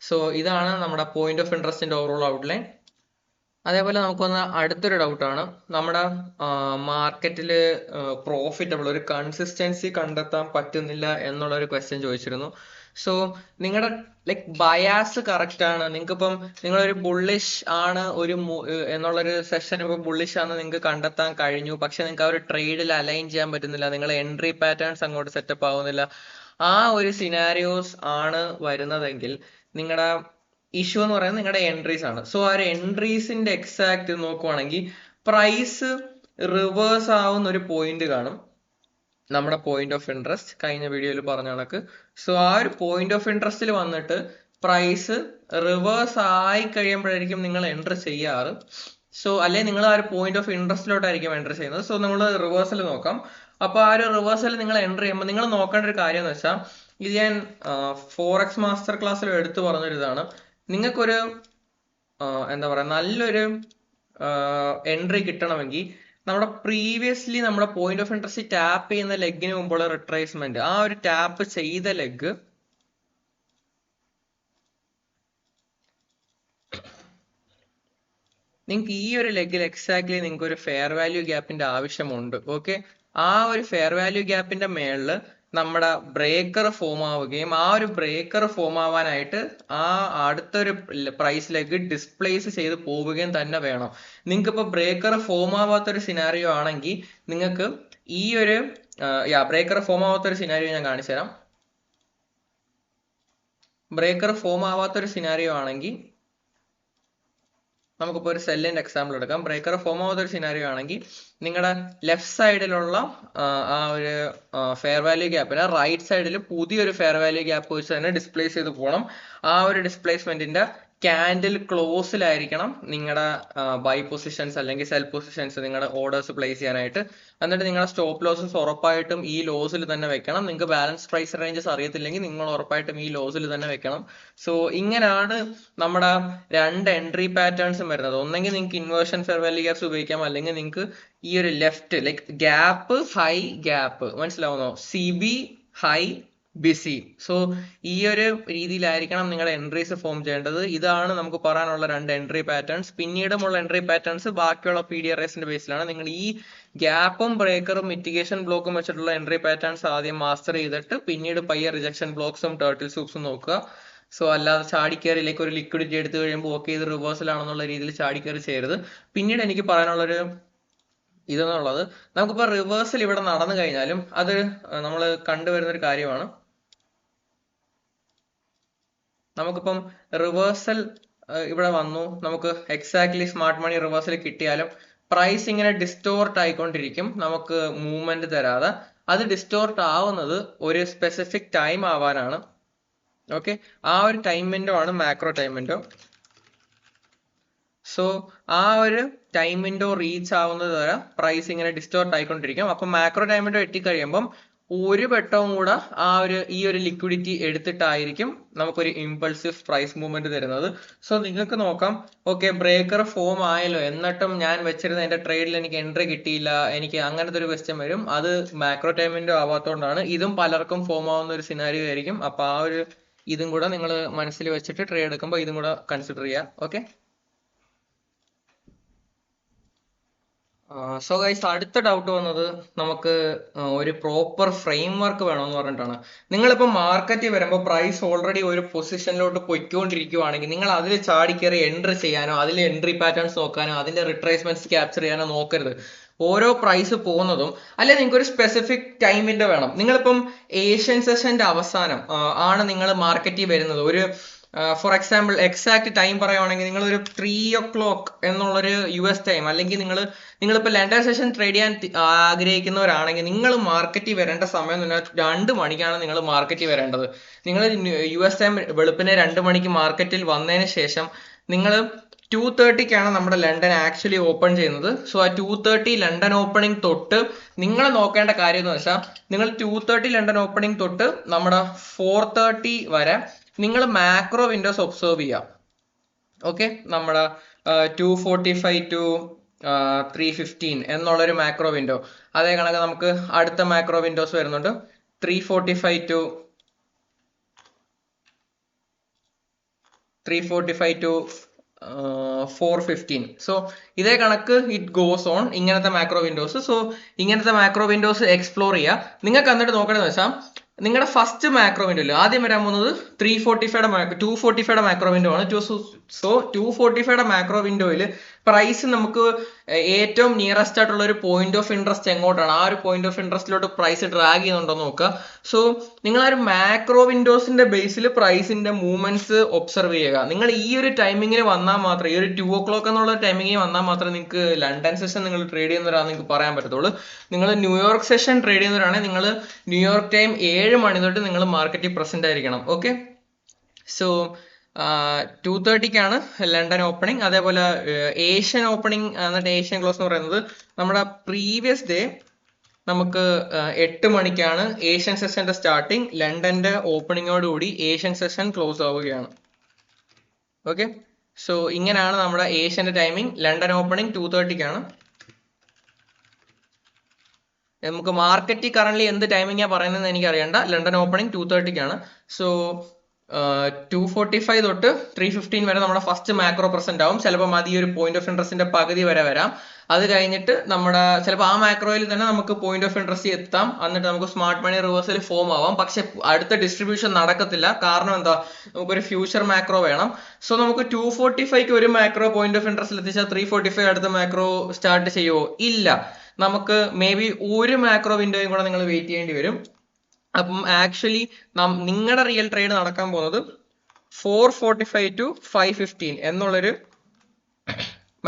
സോ ഇതാണ് നമ്മുടെ പോയിന്റ് ഓഫ് ഇൻട്രസ്റ്റിന്റെ ഓവറോൾ ഔട്ട്ലൈൻ. അതേപോലെ നമുക്ക് വന്ന അടുത്തൊരു ഡൗട്ടാണ്, നമ്മുടെ മാർക്കറ്റിൽ പ്രോഫിറ്റബിൾ ഒരു കൺസിസ്റ്റൻസി കണ്ടെത്താൻ പറ്റുന്നില്ല എന്നുള്ള ഒരു ക്വസ്റ്റ്യൻ ചോദിച്ചിരുന്നു. സോ നിങ്ങളുടെ ലൈക്ക് ബയാസ് കറക്റ്റ് ആണ്. നിങ്ങൾക്കിപ്പം നിങ്ങളൊരു ബുള്ളിഷ് ആണ് എന്നുള്ളൊരു സെഷൻ ഇപ്പൊ ബുള്ളിഷ് ആണെന്ന് നിങ്ങൾക്ക് കണ്ടെത്താൻ കഴിഞ്ഞു, പക്ഷെ നിങ്ങൾക്ക് ആ ഒരു ട്രേഡിൽ അലൈൻ ചെയ്യാൻ പറ്റുന്നില്ല, നിങ്ങളുടെ എൻട്രി പാറ്റേൺസ് അങ്ങോട്ട് സെറ്റപ്പ് ആവുന്നില്ല. ആ ഒരു സിനാരിയോസ് ആണ് വരുന്നതെങ്കിൽ നിങ്ങളുടെ ഇഷ്യൂ എന്ന് പറയുന്നത് നിങ്ങളുടെ എൻട്രീസ് ആണ്. സോ ആ ഒരു എൻട്രീസിന്റെ എക്സാക്ട് നോക്കുവാണെങ്കിൽ പ്രൈസ് റിവേഴ്സ് ആവുന്ന ഒരു പോയിന്റ് കാണും, നമ്മുടെ പോയിന്റ് ഓഫ് ഇൻട്രസ്റ്റ് കഴിഞ്ഞ വീഡിയോയിൽ പറഞ്ഞ കണക്ക്. സോ ആ ഒരു പോയിന്റ് ഓഫ് ഇൻട്രസ്റ്റിൽ വന്നിട്ട് പ്രൈസ് റിവേഴ്സ് ആയി കഴിയുമ്പോഴായിരിക്കും നിങ്ങൾ എൻറ്റർ ചെയ്യാറ്. സോ അല്ലെ നിങ്ങൾ ആ ഒരു പോയിന്റ് ഓഫ് ഇൻട്രസ്റ്റിലോട്ടായിരിക്കും എൻറ്റർ ചെയ്യുന്നത്. സോ നമ്മൾ റിവേഴ്സൽ നോക്കാം. അപ്പൊ ആ ഒരു റിവേഴ്സൽ നിങ്ങൾ എൻറ്റർ ചെയ്യുമ്പോൾ നിങ്ങൾ നോക്കേണ്ട ഒരു കാര്യം എന്ന് വെച്ചാൽ, ഇത് ഞാൻ ഫോറക്സ് മാസ്റ്റർ ക്ലാസ്സിൽ എടുത്തു പറഞ്ഞൊരു ഇതാണ്, നിങ്ങൾക്കൊരു എന്താ പറയാ നല്ലൊരു എൻട്രി കിട്ടണമെങ്കിൽ നമ്മുടെ പ്രീവിയസ്ലി നമ്മുടെ പോയിന്റ് ഓഫ് ഇൻട്രസ്റ്റ് ടാപ്പ് ചെയ്യുന്ന ലെഗിന് മുമ്പുള്ള റിട്രേസ്മെന്റ്, ആ ഒരു ടാപ്പ് ചെയ്ത ലെഗ് നിങ്ങൾക്ക് ഈ ഒരു ലെഗിൽ എക്സാക്ട്ലി നിങ്ങൾക്ക് ഒരു ഫെയർ വാല്യൂ ഗ്യാപ്പിന്റെ ആവശ്യമുണ്ട്. ഓക്കെ, ആ ഒരു ഫെയർ വാല്യൂ ഗ്യാപ്പിന്റെ മേളില് നമ്മുടെ ബ്രേക്കർ ഫോം ആവുകയും ആ ഒരു ബ്രേക്കർ ഫോം ആവാനായിട്ട് ആ അടുത്തൊരു പ്രൈസിലേക്ക് ഡിസ്പ്ലേസ് ചെയ്ത് പോവുകയും തന്നെ വേണം. നിങ്ങൾക്ക് ഇപ്പോൾ ബ്രേക്കർ ഫോം ആവാത്തൊരു സിനാരിയോ ആണെങ്കിൽ നിങ്ങൾക്ക് ഈ ഒരു ബ്രേക്കർ ഫോം ആവാത്തൊരു സിനാരിയോ ഞാൻ കാണിച്ചു തരാം. ബ്രേക്കർ ഫോം ആവാത്തൊരു സിനാരിയോ ആണെങ്കിൽ നമുക്കിപ്പോൾ ഒരു സെല്ലിന്റെ എക്സാമ്പിൾ എടുക്കാം. ബ്രേക്കർ ഫോം ആവാത്തൊരു സിനാരിയോ ആണെങ്കിൽ നിങ്ങളുടെ ലെഫ്റ്റ് സൈഡിലുള്ള ആ ഒരു ഫെയർ വാല്യൂ ഗ്യാപ്പിന് റൈറ്റ് സൈഡിൽ പുതിയൊരു ഫെയർ വാല്യൂ ഗ്യാപ്പ് വെച്ച് തന്നെ ഡിസ്പ്ലേസ് ചെയ്ത് പോകണം. ആ ഒരു ഡിസ്പ്ലേസ്മെന്റിന്റെ ക്യാൻഡിൽ ക്ലോസിലായിരിക്കണം നിങ്ങളുടെ ബൈ പൊസിഷൻസ് അല്ലെങ്കിൽ സെൽ പൊസിഷൻസ് നിങ്ങളുടെ ഓർഡേഴ്സ് പ്ലേസ് ചെയ്യാനായിട്ട്. എന്നിട്ട് നിങ്ങളുടെ സ്റ്റോപ്പ് ലോസസ് ഉറപ്പായിട്ടും ഈ ലോസിൽ തന്നെ വെക്കണം. നിങ്ങൾക്ക് ബാലൻസ് പ്രൈസ് റേഞ്ചസ് അറിയത്തില്ലെങ്കിൽ നിങ്ങൾ ഉറപ്പായിട്ടും ഈ ലോസിൽ തന്നെ വെക്കണം. സോ ഇങ്ങനെയാണ് നമ്മുടെ രണ്ട് എൻട്രി പാറ്റേൺസും വരുന്നത്. ഒന്നെങ്കിൽ നിങ്ങൾക്ക് ഇൻവേർഷൻ ഫെയർ വാല്യൂ ഗ്യാപ്സ് ഉപയോഗിക്കാം, അല്ലെങ്കിൽ നിങ്ങൾക്ക് ഈ ഒരു left like gap high gap, മനസ്സിലാവുന്നോ? CB high BC. സോ ഈ ഒരു രീതിയിലായിരിക്കണം നിങ്ങളുടെ എൻട്രീസ് ഫോം ചെയ്യേണ്ടത്. ഇതാണ് നമുക്ക് പറയാനുള്ള രണ്ട് എൻട്രി പാറ്റേൺസ്. പിന്നീടുമുള്ള എൻട്രി പാറ്റേൺസ് ബാക്കിയുള്ള PDRSന്റെ ബേസിലാണ്. നിങ്ങൾ ഈ ഗ്യാപ്പും ബ്രേക്കറും മിറ്റിഗേഷൻ ബ്ലോക്കും വെച്ചിട്ടുള്ള എൻട്രി പാറ്റേൺസ് ആദ്യം മാസ്റ്റർ ചെയ്തിട്ട് പിന്നീട് പയ്യെ റിജക്ഷൻ ബ്ലോക്സും ടേർട്ടിൽ സൂപ്സും നോക്കുക. സോ അല്ലാതെ ചാടിക്കയറിലേക്ക് ഒരു ലിക്വിഡിറ്റി എടുത്തു കഴിയുമ്പോൾ ഓക്കെ ഇത് റിവേഴ്സൽ ആണെന്നുള്ള രീതിയിൽ ചാടിക്കയറി ചെയ്യരുത്. പിന്നീട് എനിക്ക് പറയാനുള്ളൊരു ഇതെന്നുള്ളത്, നമുക്കിപ്പോൾ റിവേഴ്സൽ ഇവിടെ നടന്നു കഴിഞ്ഞാലും അത് നമ്മൾ കണ്ടുവരുന്ന ഒരു കാര്യമാണ്. നമുക്കിപ്പം റിവേഴ്സൽ ഇവിടെ വന്നു, നമുക്ക് എക്സാക്ട്ലി സ്മാർട്ട് മണി റിവേഴ്സൽ കിട്ടിയാലും പ്രൈസ് ഇങ്ങനെ ഡിസ്റ്റോർട്ട് ആയിക്കൊണ്ടിരിക്കും നമുക്ക് മൂവ്മെന്റ് തരാതെ. അത് ഡിസ്റ്റോർട്ട് ആവുന്നത് ഒരു സ്പെസിഫിക് ടൈം ആവാനാണ്. ഓക്കെ, ആ ഒരു ടൈം വിൻഡോ ആണ് മാക്രോ ടൈം വിൻഡോ. സോ ആ ഒരു ടൈം വിൻഡോ റീച്ച് ആവുന്നത് വരെ പ്രൈസ് ഇങ്ങനെ ഡിസ്റ്റോർട്ട് ആയിക്കൊണ്ടിരിക്കും. അപ്പൊ മാക്രോ ടൈം വിൻഡോ എത്തിക്കഴിയുമ്പം ഒരു വട്ടവും കൂടെ ഈ ഒരു ലിക്വിഡിറ്റി എടുത്തിട്ടായിരിക്കും നമുക്കൊരു ഇമ്പൾസീവ് പ്രൈസ് മൂവ്മെന്റ് തരുന്നത്. സോ നിങ്ങൾക്ക് നോക്കാം, ഓക്കെ ബ്രേക്കർ ഫോം ആയല്ലോ, എന്നിട്ടും ഞാൻ വെച്ചിരുന്ന എന്റെ ട്രേഡിൽ എനിക്ക് എൻട്രി കിട്ടിയില്ല, എനിക്ക് അങ്ങനത്തെ ഒരു ക്വസ്റ്റ്യൻ വരും. അത് മാക്രോ ടൈം വിൻഡോ ആവാത്തതുകൊണ്ടാണ്. ഇതും പലർക്കും ഫോം ആവുന്ന ഒരു സിനാരിയോ ആയിരിക്കും. അപ്പൊ ആ ഒരു ഇതും കൂടെ നിങ്ങൾ മനസ്സിൽ വെച്ചിട്ട് ട്രേഡ് എടുക്കുമ്പോൾ ഇതും കൂടെ കൺസിഡർ ചെയ്യുക. ഓക്കെ, സോ ഗൈസ് അടുത്ത ഡൗട്ട് വന്നത് നമുക്ക് ഒരു പ്രോപ്പർ ഫ്രെയിം വർക്ക് വേണമെന്ന് പറഞ്ഞിട്ടാണ്. നിങ്ങളിപ്പോൾ മാർക്കറ്റിൽ വരുമ്പോൾ പ്രൈസ് ഓൾറെഡി ഒരു പൊസിഷനിലോട്ട് പൊയ്ക്കൊണ്ടിരിക്കുവാണെങ്കിൽ നിങ്ങൾ അതിൽ ചാടിക്കയറി എൻട്രി ചെയ്യാനോ അതിൽ എൻട്രി പാറ്റേൺസ് നോക്കാനോ അതിന്റെ റിട്രേസ്മെന്റ്സ് ക്യാപ്ചർ ചെയ്യാനോ നോക്കരുത്. ഓരോ പ്രൈസ് പോകുന്നതും അല്ലെ നിങ്ങൾക്ക് ഒരു സ്പെസിഫിക് ടൈമിന്റെ വേണം. നിങ്ങളിപ്പം ഏഷ്യൻ സെഷന്റെ അവസാനം ആണ് നിങ്ങൾ മാർക്കറ്റിൽ വരുന്നത്. ഒരു ഫോർ എക്സാമ്പിൾ എക്സാക്ട് ടൈം പറയുവാണെങ്കിൽ നിങ്ങൾ ഒരു 3 o'clock എന്നുള്ളൊരു US ടൈം, അല്ലെങ്കിൽ നിങ്ങളിപ്പോൾ ലണ്ടൻ സെഷൻ ട്രേഡ് ചെയ്യാൻ ആഗ്രഹിക്കുന്നവരാണെങ്കിൽ നിങ്ങൾ മാർക്കറ്റിൽ വരേണ്ട സമയം എന്ന് പറഞ്ഞാൽ 2 മണിക്കാണ് നിങ്ങൾ മാർക്കറ്റിൽ വരേണ്ടത്. നിങ്ങൾ US ടൈം വെളുപ്പിനെ 2 മണിക്ക് മാർക്കറ്റിൽ വന്നതിന് ശേഷം നിങ്ങൾ 2:30ക്കാണ് നമ്മുടെ ലണ്ടൻ ആക്ച്വലി ഓപ്പൺ ചെയ്യുന്നത്. സോ ആ 2:30 ലണ്ടൻ ഓപ്പണിംഗ് തൊട്ട് നിങ്ങൾ നോക്കേണ്ട കാര്യം എന്ന് വെച്ചാൽ നിങ്ങൾ 2:30 ലണ്ടൻ ഓപ്പണിംഗ് തൊട്ട് നമ്മുടെ 4:30 വരെ നിങ്ങൾ മാക്രോ വിൻഡോസ് ഒബ്സർവ് ചെയ്യാം. ഓക്കെ, നമ്മുടെ 2:45 to 3:15 എന്നുള്ളൊരു മാക്രോ വിൻഡോ. അതേ കണക്ക് നമുക്ക് അടുത്ത മാക്രോ വിൻഡോസ് വരുന്നുണ്ട് 3:45 to 4:15. സോ ഇതേ കണക്ക് ഇറ്റ് ഗോസ് ഓൺ ഇങ്ങനത്തെ മാക്രോ വിൻഡോസ്. സോ ഇങ്ങനത്തെ മാക്രോ വിൻഡോസ് എക്സ്പ്ലോർ ചെയ്യുക. നിങ്ങൾക്ക് എന്നിട്ട് നോക്കണമെന്ന് വെച്ചാൽ നിങ്ങളുടെ ഫസ്റ്റ് മാക്രോ വിൻഡോയിൽ ആദ്യം വരാൻ പോകുന്നത് 245 മാക്രോ വിൻഡോ ആണ്. സോ 245 മാക്രോ വിൻഡോയിൽ പ്രൈസ് നമുക്ക് ഏറ്റവും നിയറസ്റ്റ് ആയിട്ടുള്ള ഒരു പോയിന്റ് ഓഫ് ഇൻട്രസ്റ്റ് എങ്ങോട്ടാണ്, ആ ഒരു പോയിന്റ് ഓഫ് ഇൻട്രസ്റ്റിലോട്ട് പ്രൈസ് ഡ്രാഗ് ചെയ്യുന്നുണ്ടോ നോക്കുക. സോ നിങ്ങൾ ആ ഒരു മാക്രോ വിൻഡോസിന്റെ ബേസിൽ പ്രൈസിന്റെ മൂവ്മെന്റ്സ് ഒബ്സർവ് ചെയ്യുക. നിങ്ങൾ ഈ ഒരു ടൈമിങ്ങിന് വന്നാൽ മാത്രമേ, ഈ ഒരു 2 o'clock എന്നുള്ള ടൈമിങ്ങിന് വന്നാൽ മാത്രമേ നിങ്ങൾക്ക് ലണ്ടൻ സെഷൻ നിങ്ങൾ ട്രേഡ് ചെയ്യുന്നവരാണെന്ന് നിങ്ങൾക്ക് പറയാൻ പറ്റത്തുള്ളൂ. നിങ്ങൾ ന്യൂയോർക്ക് സെഷൻ ട്രേഡ് ചെയ്യുന്നവരാണെങ്കിൽ നിങ്ങൾ ന്യൂയോർക്ക് ടൈം 7 മണി തൊട്ട് നിങ്ങൾ മാർക്കറ്റിൽ പ്രസന്റ് ആയിരിക്കണം. ഓക്കെ, സോ 2:30ക്കാണ് ലണ്ടൻ ഓപ്പണിംഗ്. അതേപോലെ ഏഷ്യൻ ഓപ്പണിംഗ് എന്നിട്ട് ഏഷ്യൻ ക്ലോസ് എന്ന് പറയുന്നത് നമ്മുടെ പ്രീവിയസ് ഡേ നമുക്ക് 8 മണിക്കാണ് ഏഷ്യൻ സെഷന്റെ സ്റ്റാർട്ടിങ്. ലണ്ടന്റെ ഓപ്പണിങ്ങോടുകൂടി ഏഷ്യൻ സെഷൻ ക്ലോസ് ആവുകയാണ്. ഓക്കെ, സോ ഇങ്ങനെയാണ് നമ്മുടെ ഏഷ്യന്റെ ടൈമിംഗ്. ലണ്ടൻ ഓപ്പണിംഗ് 2:30ക്കാണ്. നമുക്ക് മാർക്കറ്റിൽ കറന്റ് എന്ത് ടൈമിംഗാണ് പറയുന്നത് എനിക്ക് അറിയണ്ട. London opening 2:30ക്കാണ്. സോ 245 തൊട്ട് 315 വരെ നമ്മുടെ ഫസ്റ്റ് മാക്രോ പ്രസന്റ് ആവും. ചിലപ്പോൾ അത് ഈ ഒരു പോയിന്റ് ഓഫ് ഇൻട്രസ്റ്റിന്റെ പകുതി വരെ വരാം. അത് കഴിഞ്ഞിട്ട് നമ്മുടെ ചിലപ്പോൾ ആ മാക്രോയിൽ തന്നെ നമുക്ക് പോയിന്റ് ഓഫ് ഇൻട്രസ്റ്റ് എത്താം. എന്നിട്ട് നമുക്ക് സ്മാർട്ട് മണി റിവേഴ്സൽ ഫോം ആവാം. പക്ഷെ അടുത്ത ഡിസ്ട്രിബ്യൂഷൻ നടക്കത്തില്ല. കാരണം എന്താ, നമുക്കൊരു ഫ്യൂച്ചർ മാക്രോ വേണം. സോ നമുക്ക് 245ക്ക് ഒരു മാക്രോ പോയിന്റ് ഓഫ് ഇൻട്രസ്റ്റിൽ എത്തിച്ചാൽ 345 അടുത്ത മാക്രോ സ്റ്റാർട്ട് ചെയ്യുമോ? ഇല്ല. നമുക്ക് മേ ബി ഒരു മാക്രോ വിൻഡോയും കൂടെ നിങ്ങൾ വെയിറ്റ് ചെയ്യേണ്ടി വരും. അപ്പം ആക്ച്വലി നിങ്ങളുടെ റിയൽ ട്രേഡ് നടക്കാൻ പോകുന്നത് 445 to 515 എന്നുള്ളൊരു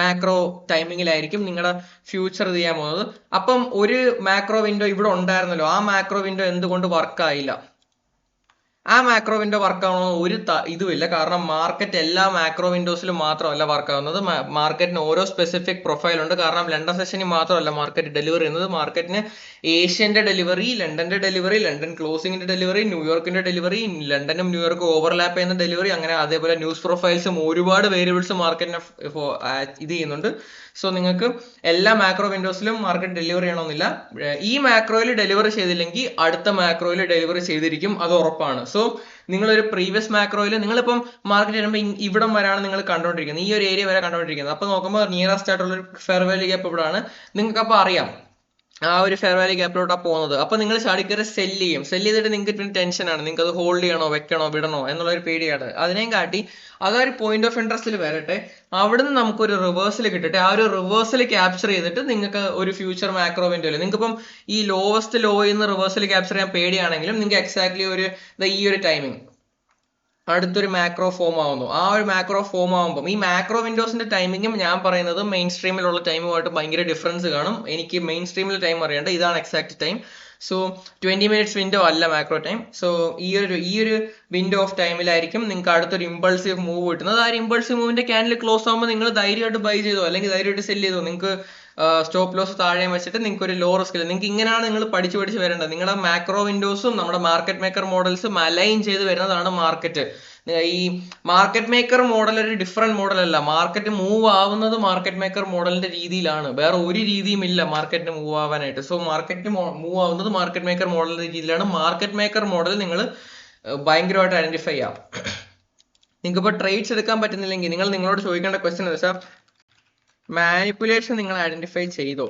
മാക്രോ ടൈമിങ്ങിലായിരിക്കും നിങ്ങളുടെ ഫ്യൂച്ചർ ചെയ്യാൻ പോകുന്നത്. അപ്പം ഒരു മാക്രോ വിൻഡോ ഇവിടെ ഉണ്ടായിരുന്നല്ലോ, ആ മാക്രോ വിൻഡോ എന്തുകൊണ്ട് വർക്ക് ആയില്ല? ആ മാക്രോ വിൻഡോ വർക്ക് ആവണമെന്ന് ഒരു ഇതുമില്ല. കാരണം മാർക്കറ്റ് എല്ലാ മാക്രോ വിൻഡോസിലും മാത്രമല്ല വർക്ക് ആവുന്നത്. മാർക്കറ്റിന് ഓരോ സ്പെസിഫിക് പ്രൊഫൈൽ ഉണ്ട്. കാരണം ലണ്ടൻ സെഷനിൽ മാത്രമല്ല മാർക്കറ്റ് ഡെലിവറി ചെയ്യുന്നത്. മാർക്കറ്റിന് ഏഷ്യന്റെ ഡെലിവറി, ലണ്ടന്റെ ഡെലിവറി, ലണ്ടൻ ക്ലോസിംഗിന്റെ ഡെലിവറി, ന്യൂയോർക്കിന്റെ ഡെലിവറി, ലണ്ടനും ന്യൂയോർക്കും ഓവർലാപ്പ് ചെയ്യുന്ന ഡെലിവറി, അങ്ങനെ അതേപോലെ ന്യൂസ് പ്രൊഫൈൽസും ഒരുപാട് വേരിയബിൾസ് മാർക്കറ്റിനെ ഇത് ചെയ്യുന്നുണ്ട്. സോ നിങ്ങൾക്ക് എല്ലാ മാക്രോ വിൻഡോസിലും മാർക്കറ്റ് ഡെലിവറി ചെയ്യണമെന്നില്ല. ഈ മാക്രോയിൽ ഡെലിവറി ചെയ്തില്ലെങ്കിൽ അടുത്ത മാക്രോയിൽ ഡെലിവറി ചെയ്തിരിക്കും, അത് ഉറപ്പാണ്. സോ നിങ്ങളൊരു പ്രീവിയസ് മാക്രോയിൽ നിങ്ങളിപ്പം മാർക്കറ്റ് വരുമ്പോൾ ഇവിടം വരെയാണ് നിങ്ങൾ കണ്ടുകൊണ്ടിരിക്കുന്നത്, ഈ ഒരു ഏരിയ വരെ കണ്ടുകൊണ്ടിരിക്കുന്നത്. അപ്പൊ നോക്കുമ്പോൾ നിയറസ്റ്റ് ആയിട്ടുള്ള ഒരു ഫെയർ വാല്യൂ ഗ്യാപ്പ് ഇവിടെയാണ്. നിങ്ങൾക്ക് അപ്പോൾ അറിയാം ആ ഒരു ഫെയർ വാല്യൂ ഗ്യാപ്പിലോട്ടാണ് പോകുന്നത്. അപ്പൊ നിങ്ങൾ ചാടിക്കറി സെല് ചെയ്യും. സെല് ചെയ്തിട്ട് നിങ്ങൾക്ക് പിന്നെ ടെൻഷനാണ്, നിങ്ങൾക്ക് അത് ഹോൾഡ് ചെയ്യണോ വെക്കണോ വിടണോ എന്നുള്ളൊരു പേടിയാണ്. അതിനെയും കാട്ടി അതൊരു പോയിന്റ് ഓഫ് ഇൻട്രസ്റ്റിൽ വരട്ടെ, അവിടുന്ന് നമുക്കൊരു റിവേഴ്സൽ കിട്ടട്ടെ. ആ ഒരു റിവേഴ്സൽ ക്യാപ്ചർ ചെയ്തിട്ട് നിങ്ങൾക്ക് ഒരു ഫ്യൂച്ചർ മാക്രോ വിൻഡോയിൽ നിങ്ങൾക്കിപ്പം ഈ ലോവസ്റ്റ് ലോയിൽ നിന്ന് റിവേഴ്സൽ ക്യാപ്ചർ ചെയ്യാൻ പേടിയാണെങ്കിലും നിങ്ങൾക്ക് എക്സാക്ട്ലി ഈ ഒരു ടൈമിങ് അടുത്തൊരു മാക്രോ ഫോം ആവുന്നു. ആ ഒരു മാക്രോ ഫോം ആവുമ്പോൾ ഈ മാക്രോ വിൻഡോസിന്റെ ടൈമിങ്ങും ഞാൻ പറയുന്നത് മെയിൻ സ്ട്രീമിലുള്ള ടൈമുമായിട്ട് ഭയങ്കര ഡിഫറൻസ് കാണും. എനിക്ക് മെയിൻ സ്ട്രീമിൽ ടൈം അറിയേണ്ട, ഇതാണ് exact time. So 20 minutes window അല്ല മാക്രോ ടൈം. സോ ഈ ഒരു വിൻഡോ ഓഫ് ടൈമിലായിരിക്കും നിങ്ങൾക്ക് അടുത്തൊരു ഇമ്പൾസീവ് മൂവ് കിട്ടുന്നത്. ആ ഒരു ഇമ്പൾസീവ് മൂവിന്റെ ക്യാൻഡിൽ ക്ലോസ് ആകുമ്പോൾ നിങ്ങൾ ധൈര്യമായിട്ട് ബൈ ചെയ്തോ അല്ലെങ്കിൽ ധൈര്യമായിട്ട് സെല് ചെയ്തോ. നിങ്ങൾക്ക് സ്റ്റോപ്പ് ലോസ് താഴെ വെച്ചിട്ട് നിങ്ങൾക്ക് ഒരു ലോ റിസ്കിൽ നിങ്ങൾക്ക് ഇങ്ങനെയാണ് നിങ്ങൾ പഠിച്ചു വരേണ്ടത്. നിങ്ങളുടെ മാക്രോ വിൻഡോസും നമ്മുടെ മാർക്കറ്റ് മേക്കർ മോഡൽസും അലൈൻ ചെയ്ത് വരുന്നതാണ് മാർക്കറ്റ്. ഈ മാർക്കറ്റ് മേക്കർ മോഡൽ ഒരു ഡിഫറെന്റ് മോഡൽ അല്ല. മാർക്കറ്റ് മൂവ് ആവുന്നത് മാർക്കറ്റ് മേക്കർ മോഡലിന്റെ രീതിയിലാണ്, വേറെ ഒരു രീതിയും ഇല്ല മാർക്കറ്റിന് മൂവ് ആവാനായിട്ട്. സോ മാർക്കറ്റ് മൂവ് ആവുന്നത് മാർക്കറ്റ് മേക്കർ മോഡലിന്റെ രീതിയിലാണ്. മാർക്കറ്റ് മേക്കർ മോഡൽ നിങ്ങൾ ഭയങ്കരമായിട്ട് ഐഡന്റിഫൈ ചെയ്യാം. നിങ്ങൾക്ക് ഇപ്പോൾ ട്രേഡ്സ് എടുക്കാൻ പറ്റുന്നില്ലെങ്കിൽ നിങ്ങളോട് ചോദിക്കേണ്ട ക്വസ്റ്റ്യൻ എന്താ, മാനിപ്പുലേഷൻ നിങ്ങൾ ഐഡന്റിഫൈ ചെയ്തോ?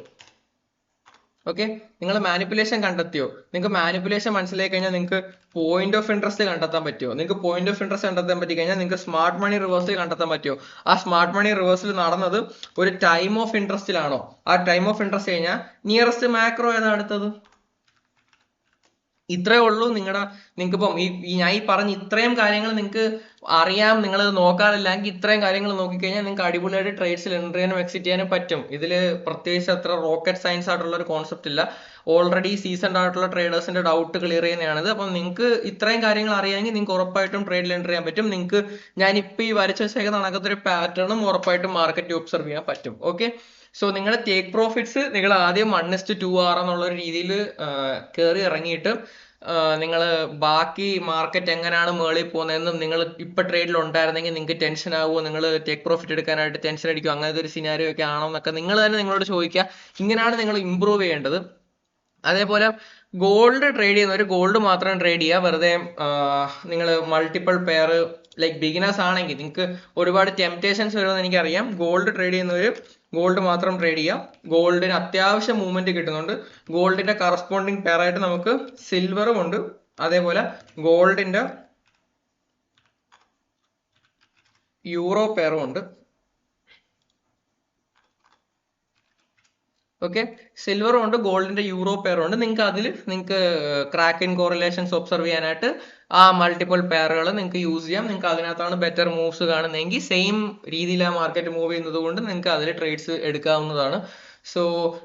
ഓക്കെ, നിങ്ങൾ മാനിപ്പുലേഷൻ കണ്ടെത്തിയോ? നിങ്ങൾക്ക് മാനിപ്പുലേഷൻ മനസ്സിലാക്കി കഴിഞ്ഞാൽ നിങ്ങൾക്ക് പോയിന്റ് ഓഫ് ഇൻട്രസ്റ്റ് കണ്ടെത്താൻ പറ്റുമോ? നിങ്ങൾക്ക് പോയിന്റ് ഓഫ് ഇൻട്രസ്റ്റ് കണ്ടെത്താൻ പറ്റി കഴിഞ്ഞാൽ നിങ്ങൾക്ക് സ്മാർട്ട് മണി റിവേഴ്സൽ കണ്ടെത്താൻ പറ്റുമോ? ആ സ്മാർട്ട് മണി റിവേഴ്സൽ നടന്നത് ഒരു ടൈം ഓഫ് ഇൻട്രസ്റ്റിലാണോ? ആ ടൈം ഓഫ് ഇൻട്രസ്റ്റ് കഴിഞ്ഞാൽ നിയറസ്റ്റ് മാക്രോ ഏതാ അടുത്തത്? ഇത്രേ ഉള്ളൂ. നിങ്ങൾക്കിപ്പം ഞാൻ ഈ പറഞ്ഞ ഇത്രയും കാര്യങ്ങൾ നിങ്ങൾക്ക് അറിയാം. നിങ്ങൾ നോക്കാറില്ലെങ്കിൽ ഇത്രയും കാര്യങ്ങൾ നോക്കിക്കഴിഞ്ഞാൽ നിങ്ങൾക്ക് അടിപൊളിയായിട്ട് ട്രേഡ്സിൽ എൻട്രി ചെയ്യാനും എക്സിറ്റ് ചെയ്യാനും പറ്റും. ഇതിൽ പ്രത്യേകിച്ച് അത്ര റോക്കറ്റ് സയൻസ് ആയിട്ടുള്ള ഒരു കോൺസെപ്റ്റ് ഇല്ല. ഓൾറെഡി സീസൺഡ് ആയിട്ടുള്ള ട്രേഡേഴ്സിന്റെ ഡൗട്ട് ക്ലിയർ ചെയ്യുന്നതാണിത്. അപ്പം നിങ്ങൾക്ക് ഇത്രയും കാര്യങ്ങൾ അറിയാമെങ്കിൽ നിങ്ങൾക്ക് ഉറപ്പായിട്ടും ട്രേഡിൽ എൻട്രി ചെയ്യാൻ പറ്റും. നിങ്ങൾക്ക് ഞാനിപ്പോൾ ഈ വരച്ച വെച്ചേക്കുന്ന നടക്കത്തൊരു പാറ്റേണും ഉറപ്പായിട്ടും മാർക്കറ്റ് ഒബ്സർവ് ചെയ്യാൻ പറ്റും. ഓക്കെ, സോ നിങ്ങളുടെ ടേക്ക് പ്രോഫിറ്റ്സ് നിങ്ങൾ ആദ്യം 1:2R എന്നുള്ള ഒരു രീതിയിൽ കയറി ഇറങ്ങിയിട്ട് നിങ്ങൾ ബാക്കി മാർക്കറ്റ് എങ്ങനെയാണ് മേളിൽ പോകുന്നതെന്നും നിങ്ങൾ ഇപ്പൊ ട്രേഡിൽ ഉണ്ടായിരുന്നെങ്കിൽ നിങ്ങൾക്ക് ടെൻഷൻ ആവുമോ, നിങ്ങൾ ടേക്ക് പ്രോഫിറ്റ് എടുക്കാനായിട്ട് ടെൻഷൻ അടിക്കും, അങ്ങനത്തെ ഒരു സിനാരിയോ ഒക്കെ ആണോ എന്നൊക്കെ നിങ്ങൾ തന്നെ നിങ്ങളോട് ചോദിക്കുക. ഇങ്ങനെയാണ് നിങ്ങൾ ഇമ്പ്രൂവ് ചെയ്യേണ്ടത്. അതേപോലെ ഗോൾഡ് ട്രേഡ് ചെയ്യുന്നവർ ഗോൾഡ് മാത്രം ട്രേഡ് ചെയ്യുക. വെറുതെ നിങ്ങൾ മൾട്ടിപ്പിൾ പെയർ ലൈക്ക് ബിഗിനേഴ്സ് ആണെങ്കിൽ നിങ്ങൾക്ക് ഒരുപാട് ടെംപ്റ്റേഷൻസ് വരുമെന്ന് എനിക്കറിയാം. ഗോൾഡ് ട്രേഡ് ചെയ്യുന്നവർ ഗോൾഡ് മാത്രം ട്രേഡ് ചെയ്യാം. ഗോൾഡിന് അത്യാവശ്യം മൂവ്മെന്റ് കിട്ടുന്നുണ്ട്. ഗോൾഡിന്റെ കറസ്പോണ്ടിങ് പെയർ ആയിട്ട് നമുക്ക് സിൽവറും ഉണ്ട്, അതേപോലെ ഗോൾഡിന്റെ യൂറോ പെയറും ഉണ്ട്. ഓക്കെ, സിൽവറും ഉണ്ട്, ഗോൾഡിന്റെ യൂറോ പെയറും ഉണ്ട്. നിങ്ങൾക്ക് ക്രാക്ക് ഇൻ കോറിലേഷൻസ് ഒബ്സർവ് ചെയ്യാനായിട്ട് ആ മൾട്ടിപ്പിൾ പെയറുകൾ നിങ്ങൾക്ക് യൂസ് ചെയ്യാം. നിങ്ങൾക്ക് അതിനകത്താണ് ബെറ്റർ മൂവ്സ് കാണുന്നതെങ്കിൽ സെയിം രീതിയിൽ ആ മാർക്കറ്റ് മൂവ് ചെയ്യുന്നത് കൊണ്ട് നിങ്ങൾക്ക് അതിൽ ട്രേഡ്സ് എടുക്കാവുന്നതാണ്. സോ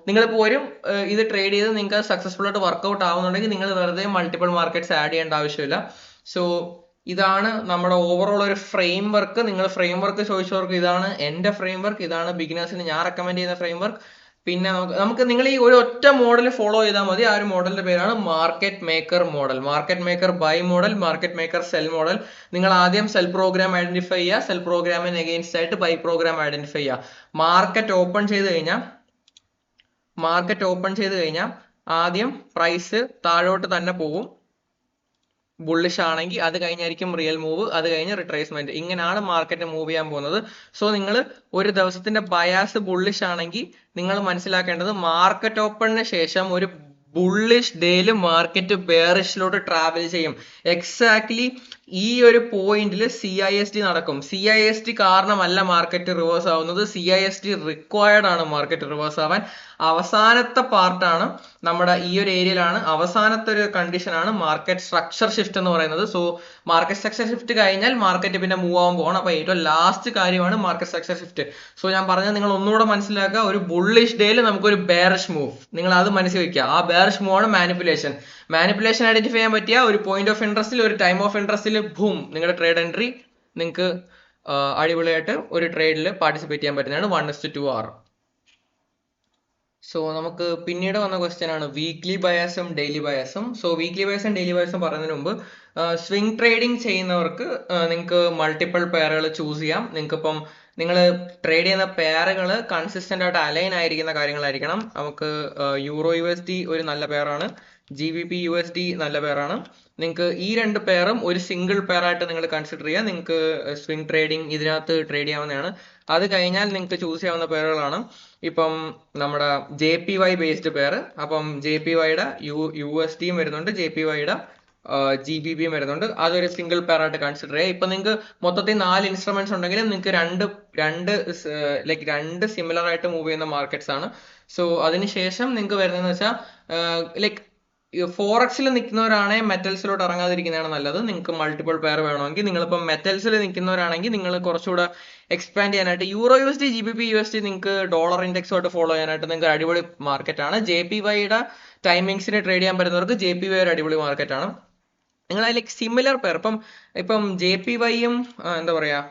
നിങ്ങളിപ്പോൾ ഇത് ട്രേഡ് ചെയ്ത് നിങ്ങൾക്ക് സക്സസ്ഫുൾ ആയിട്ട് വർക്ക്ഔട്ട് ആവുന്നുണ്ടെങ്കിൽ നിങ്ങൾ വെറുതെ മൾട്ടിപ്പിൾ മാർക്കറ്റ്സ് ആഡ് ചെയ്യേണ്ട ആവശ്യമില്ല. സോ ഇതാണ് നമ്മുടെ ഓവറോൾ ഒരു ഫ്രെയിം വർക്ക്. നിങ്ങൾ ഫ്രെയിം വർക്ക് ചോദിച്ചവർക്ക് ഇതാണ് എൻ്റെ ഫ്രെയിം വർക്ക്, ഇതാണ് ബിഗിനേഴ്സിന് ഞാൻ റെക്കമെൻഡ് ചെയ്യുന്ന ഫ്രെയിം വർക്ക്. പിന്നെ നിങ്ങൾ ഈ ഒരു ഒറ്റ മോഡൽ ഫോളോ ചെയ്താൽ മതി. ആ ഒരു മോഡലിന്റെ പേരാണ് market maker model. Market maker buy model, market maker sell model. നിങ്ങൾ ആദ്യം സെൽ പ്രോഗ്രാം ഐഡന്റിഫൈ ചെയ്യുക, സെൽ പ്രോഗ്രാമിന് അഗെയിൻസ്റ്റ് ആയിട്ട് ബൈ പ്രോഗ്രാം ഐഡന്റിഫൈ ചെയ്യുക. മാർക്കറ്റ് ഓപ്പൺ ചെയ്ത് കഴിഞ്ഞാൽ ആദ്യം പ്രൈസ് താഴോട്ട് തന്നെ പോകും. ബുള്ളിഷ് ആണെങ്കിൽ അത് കഴിഞ്ഞായിരിക്കും റിയൽ മൂവ്, അത് കഴിഞ്ഞ് റിട്രേസ്മെന്റ്. ഇങ്ങനെയാണ് മാർക്കറ്റ് മൂവ് ചെയ്യാൻ പോകുന്നത്. സോ നിങ്ങൾ ഒരു ദിവസത്തിന്റെ ബയാസ് ബുള്ളിഷ് ആണെങ്കിൽ നിങ്ങൾ മനസ്സിലാക്കേണ്ടത് മാർക്കറ്റ് ഓപ്പണിന് ശേഷം ഒരു ബുള്ളിഷ് ഡേയില് മാർക്കറ്റ് ബെയറിഷിലോട്ട് ട്രാവൽ ചെയ്യും. എക്സാക്ട്ലി ഈ ഒരു പോയിന്റിൽ CIST നടക്കും. CIST കാരണമല്ല മാർക്കറ്റ് റിവേഴ്സ് ആവുന്നത്, CIST റിക്വയർഡ് ആണ് മാർക്കറ്റ് റിവേഴ്സ് ആവാൻ. അവസാനത്തെ പാർട്ടാണ് നമ്മുടെ ഈ ഒരു ഏരിയയിലാണ് അവസാനത്തെ ഒരു കണ്ടീഷൻ ആണ് മാർക്കറ്റ് സ്ട്രക്ചർ ഷിഫ്റ്റ് എന്ന് പറയുന്നത്. സോ മാർക്കറ്റ് സ്ട്രക്ചർ ഷിഫ്റ്റ് കഴിഞ്ഞാൽ മാർക്കറ്റ് പിന്നെ മൂവ് ആവാൻ പോകണം. അപ്പൊ ഏറ്റവും ലാസ്റ്റ് കാര്യമാണ് മാർക്കറ്റ് സ്ട്രക്ചർ ഷിഫ്റ്റ്. സോ ഞാൻ പറഞ്ഞത് നിങ്ങൾ ഒന്നുകൂടെ മനസ്സിലാക്കുക, ഒരു ബുള്ളിഷ് ഡേയിൽ നമുക്കൊരു ബെയറിഷ് മൂവ്, നിങ്ങൾ അത് മനസ്സിൽ വെക്കുക. ആ ബെയറിഷ് മൂവ് ആണ് മാനിപ്പുലേഷൻ. മാനിപ്പുലേഷൻ ഐഡന്റിഫൈ ചെയ്യാൻ പറ്റിയ ഒരു പോയിന്റ് ഓഫ് ഇൻട്രസ്റ്റിൽ, ഒരു ടൈം ഓഫ് ഇൻട്രസ്റ്റിൽ ബൂം നിങ്ങളുടെ ട്രേഡ് എൻട്രി നിങ്ങൾക്ക് അടിപൊളിയായിട്ട് ഒരു ട്രേഡിൽ പാർട്ടിസിപ്പേറ്റ് ചെയ്യാൻ പറ്റുന്നതാണ് 1:2 സോ നമുക്ക് പിന്നീട് വന്ന ക്വസ്റ്റ്യൻ ആണ് വീക്ക്ലി ബയാസും ഡെയിലി ബയാസും. സോ വീക്ക്ലി ബയാസും ഡെയിലി ബയാസും പറയുന്നതിന് മുമ്പ് സ്വിംഗ് ട്രേഡിംഗ് ചെയ്യുന്നവർക്ക് നിങ്ങൾക്ക് മൾട്ടിപ്പിൾ പെയറുകൾ ചൂസ് ചെയ്യാം. നിങ്ങൾക്ക് ഇപ്പം നിങ്ങൾ ട്രേഡ് ചെയ്യുന്ന പെയറുകൾ കൺസിസ്റ്റന്റ് ആയിട്ട് അലൈൻ ആയിരിക്കുന്ന കാര്യങ്ങളായിരിക്കണം. നമുക്ക് യൂറോ USD ഒരു നല്ല പെയറാണ്, GBP USD നല്ല പെയറാണ്. നിങ്ങൾക്ക് ഈ രണ്ട് പെയറും ഒരു സിംഗിൾ പെയർ ആയിട്ട് നിങ്ങൾ കൺസിഡർ ചെയ്യുക. നിങ്ങൾക്ക് സ്വിംഗ് ട്രേഡിംഗ് ഇതിനകത്ത് ട്രേഡ് ചെയ്യാവുന്നതാണ്. അത് കഴിഞ്ഞാൽ നിങ്ങൾക്ക് ചൂസ് ചെയ്യാവുന്ന പെയറുകളാണ് ഇപ്പം നമ്മുടെ JPY ബേസ്ഡ് പെയർ. അപ്പം JPYയുടെ USDയും വരുന്നുണ്ട്, JPYയുടെ GBPയും വരുന്നുണ്ട്. അതൊരു സിംഗിൾ പെയർ ആയിട്ട് കൺസിഡർ ചെയ്യുക. ഇപ്പൊ നിങ്ങൾക്ക് മൊത്തത്തിൽ 4 ഇൻസ്ട്രുമെന്റ്സ് ഉണ്ടെങ്കിലും നിങ്ങൾക്ക് രണ്ട് സിമിലർ ആയിട്ട് മൂവ് ചെയ്യുന്ന മാർക്കറ്റ്സ് ആണ്. സോ അതിനുശേഷം നിങ്ങൾക്ക് വരുന്നതെന്ന് വെച്ചാൽ ലൈക്ക് ഫോറക്സിൽ നിൽക്കുന്നവരാണെങ്കിൽ മെറ്റൽസിലോട്ട് ഇറങ്ങാതിരിക്കുന്നതാണ് നല്ലത്. നിങ്ങൾക്ക് മൾട്ടിപ്പിൾ പെയർ വേണമെങ്കിൽ, നിങ്ങളിപ്പം മെറ്റൽസിൽ നിൽക്കുന്നവരാണെങ്കിൽ നിങ്ങൾ കുറച്ചുകൂടെ എക്സ്പാൻഡ് ചെയ്യാനായിട്ട് യൂറോ USD GBP USD നിങ്ങൾക്ക് ഡോളർ ഇൻഡെക്സുമായിട്ട് ഫോളോ ചെയ്യാനായിട്ട് നിങ്ങൾക്ക് അടിപൊളി മാർക്കറ്റാണ്. JPYയുടെ ടൈമിങ്സിന് ട്രേഡ് ചെയ്യാൻ പറ്റുന്നവർക്ക് JPY ഒരു അടിപൊളി മാർക്കറ്റാണ്. നിങ്ങൾ ലൈക്ക് സിമിലർ പെയർ ഇപ്പം JPYയും എന്താ പറയാ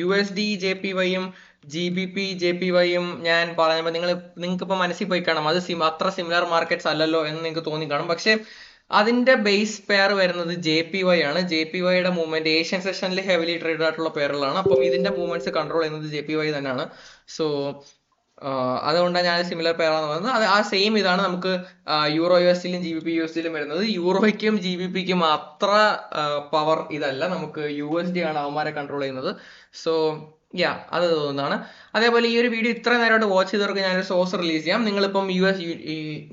USD JPYയും GBP JPYയും ഞാൻ പറയുമ്പോൾ നിങ്ങൾക്ക് ഇപ്പൊ മനസ്സിൽ പോയി കാണാം അത് അത്ര സിമിലർ മാർക്കറ്റ്സ് അല്ലല്ലോ എന്ന് നിങ്ങൾക്ക് തോന്നിക്കാണും. പക്ഷെ അതിന്റെ ബേസ് പെയർ വരുന്നത് JPY ആണ്. JPYയുടെ മൂവ്മെന്റ് ഏഷ്യൻ സെഷനിൽ ഹെവിലി ട്രേഡ് ആയിട്ടുള്ള പെയറുകളാണ്. അപ്പം ഇതിന്റെ മൂവ്മെന്റ്സ് കൺട്രോൾ ചെയ്യുന്നത് JPY തന്നെയാണ്. സോ അതുകൊണ്ടാണ് ഞാൻ സിമിലർ പെയർ ആണെന്ന് പറയുന്നത്. അത് ആ സെയിം ഇതാണ് നമുക്ക് യൂറോ USDയിലും GBP USDയിലും വരുന്നത്. യൂറോയ്ക്കും GBPക്കും അത്ര പവർ ഇതല്ല, നമുക്ക് USD ആണ് അവന്മാരെ കൺട്രോൾ ചെയ്യുന്നത്. സോ അത് തോന്നുന്നതാണ്. അതേപോലെ ഈ ഒരു വീഡിയോ ഇത്ര നേരമായിട്ട് വാച്ച് ചെയ്തവർക്ക് ഞാനൊരു സോഴ്സ് റിലീസ് ചെയ്യാം. നിങ്ങളിപ്പം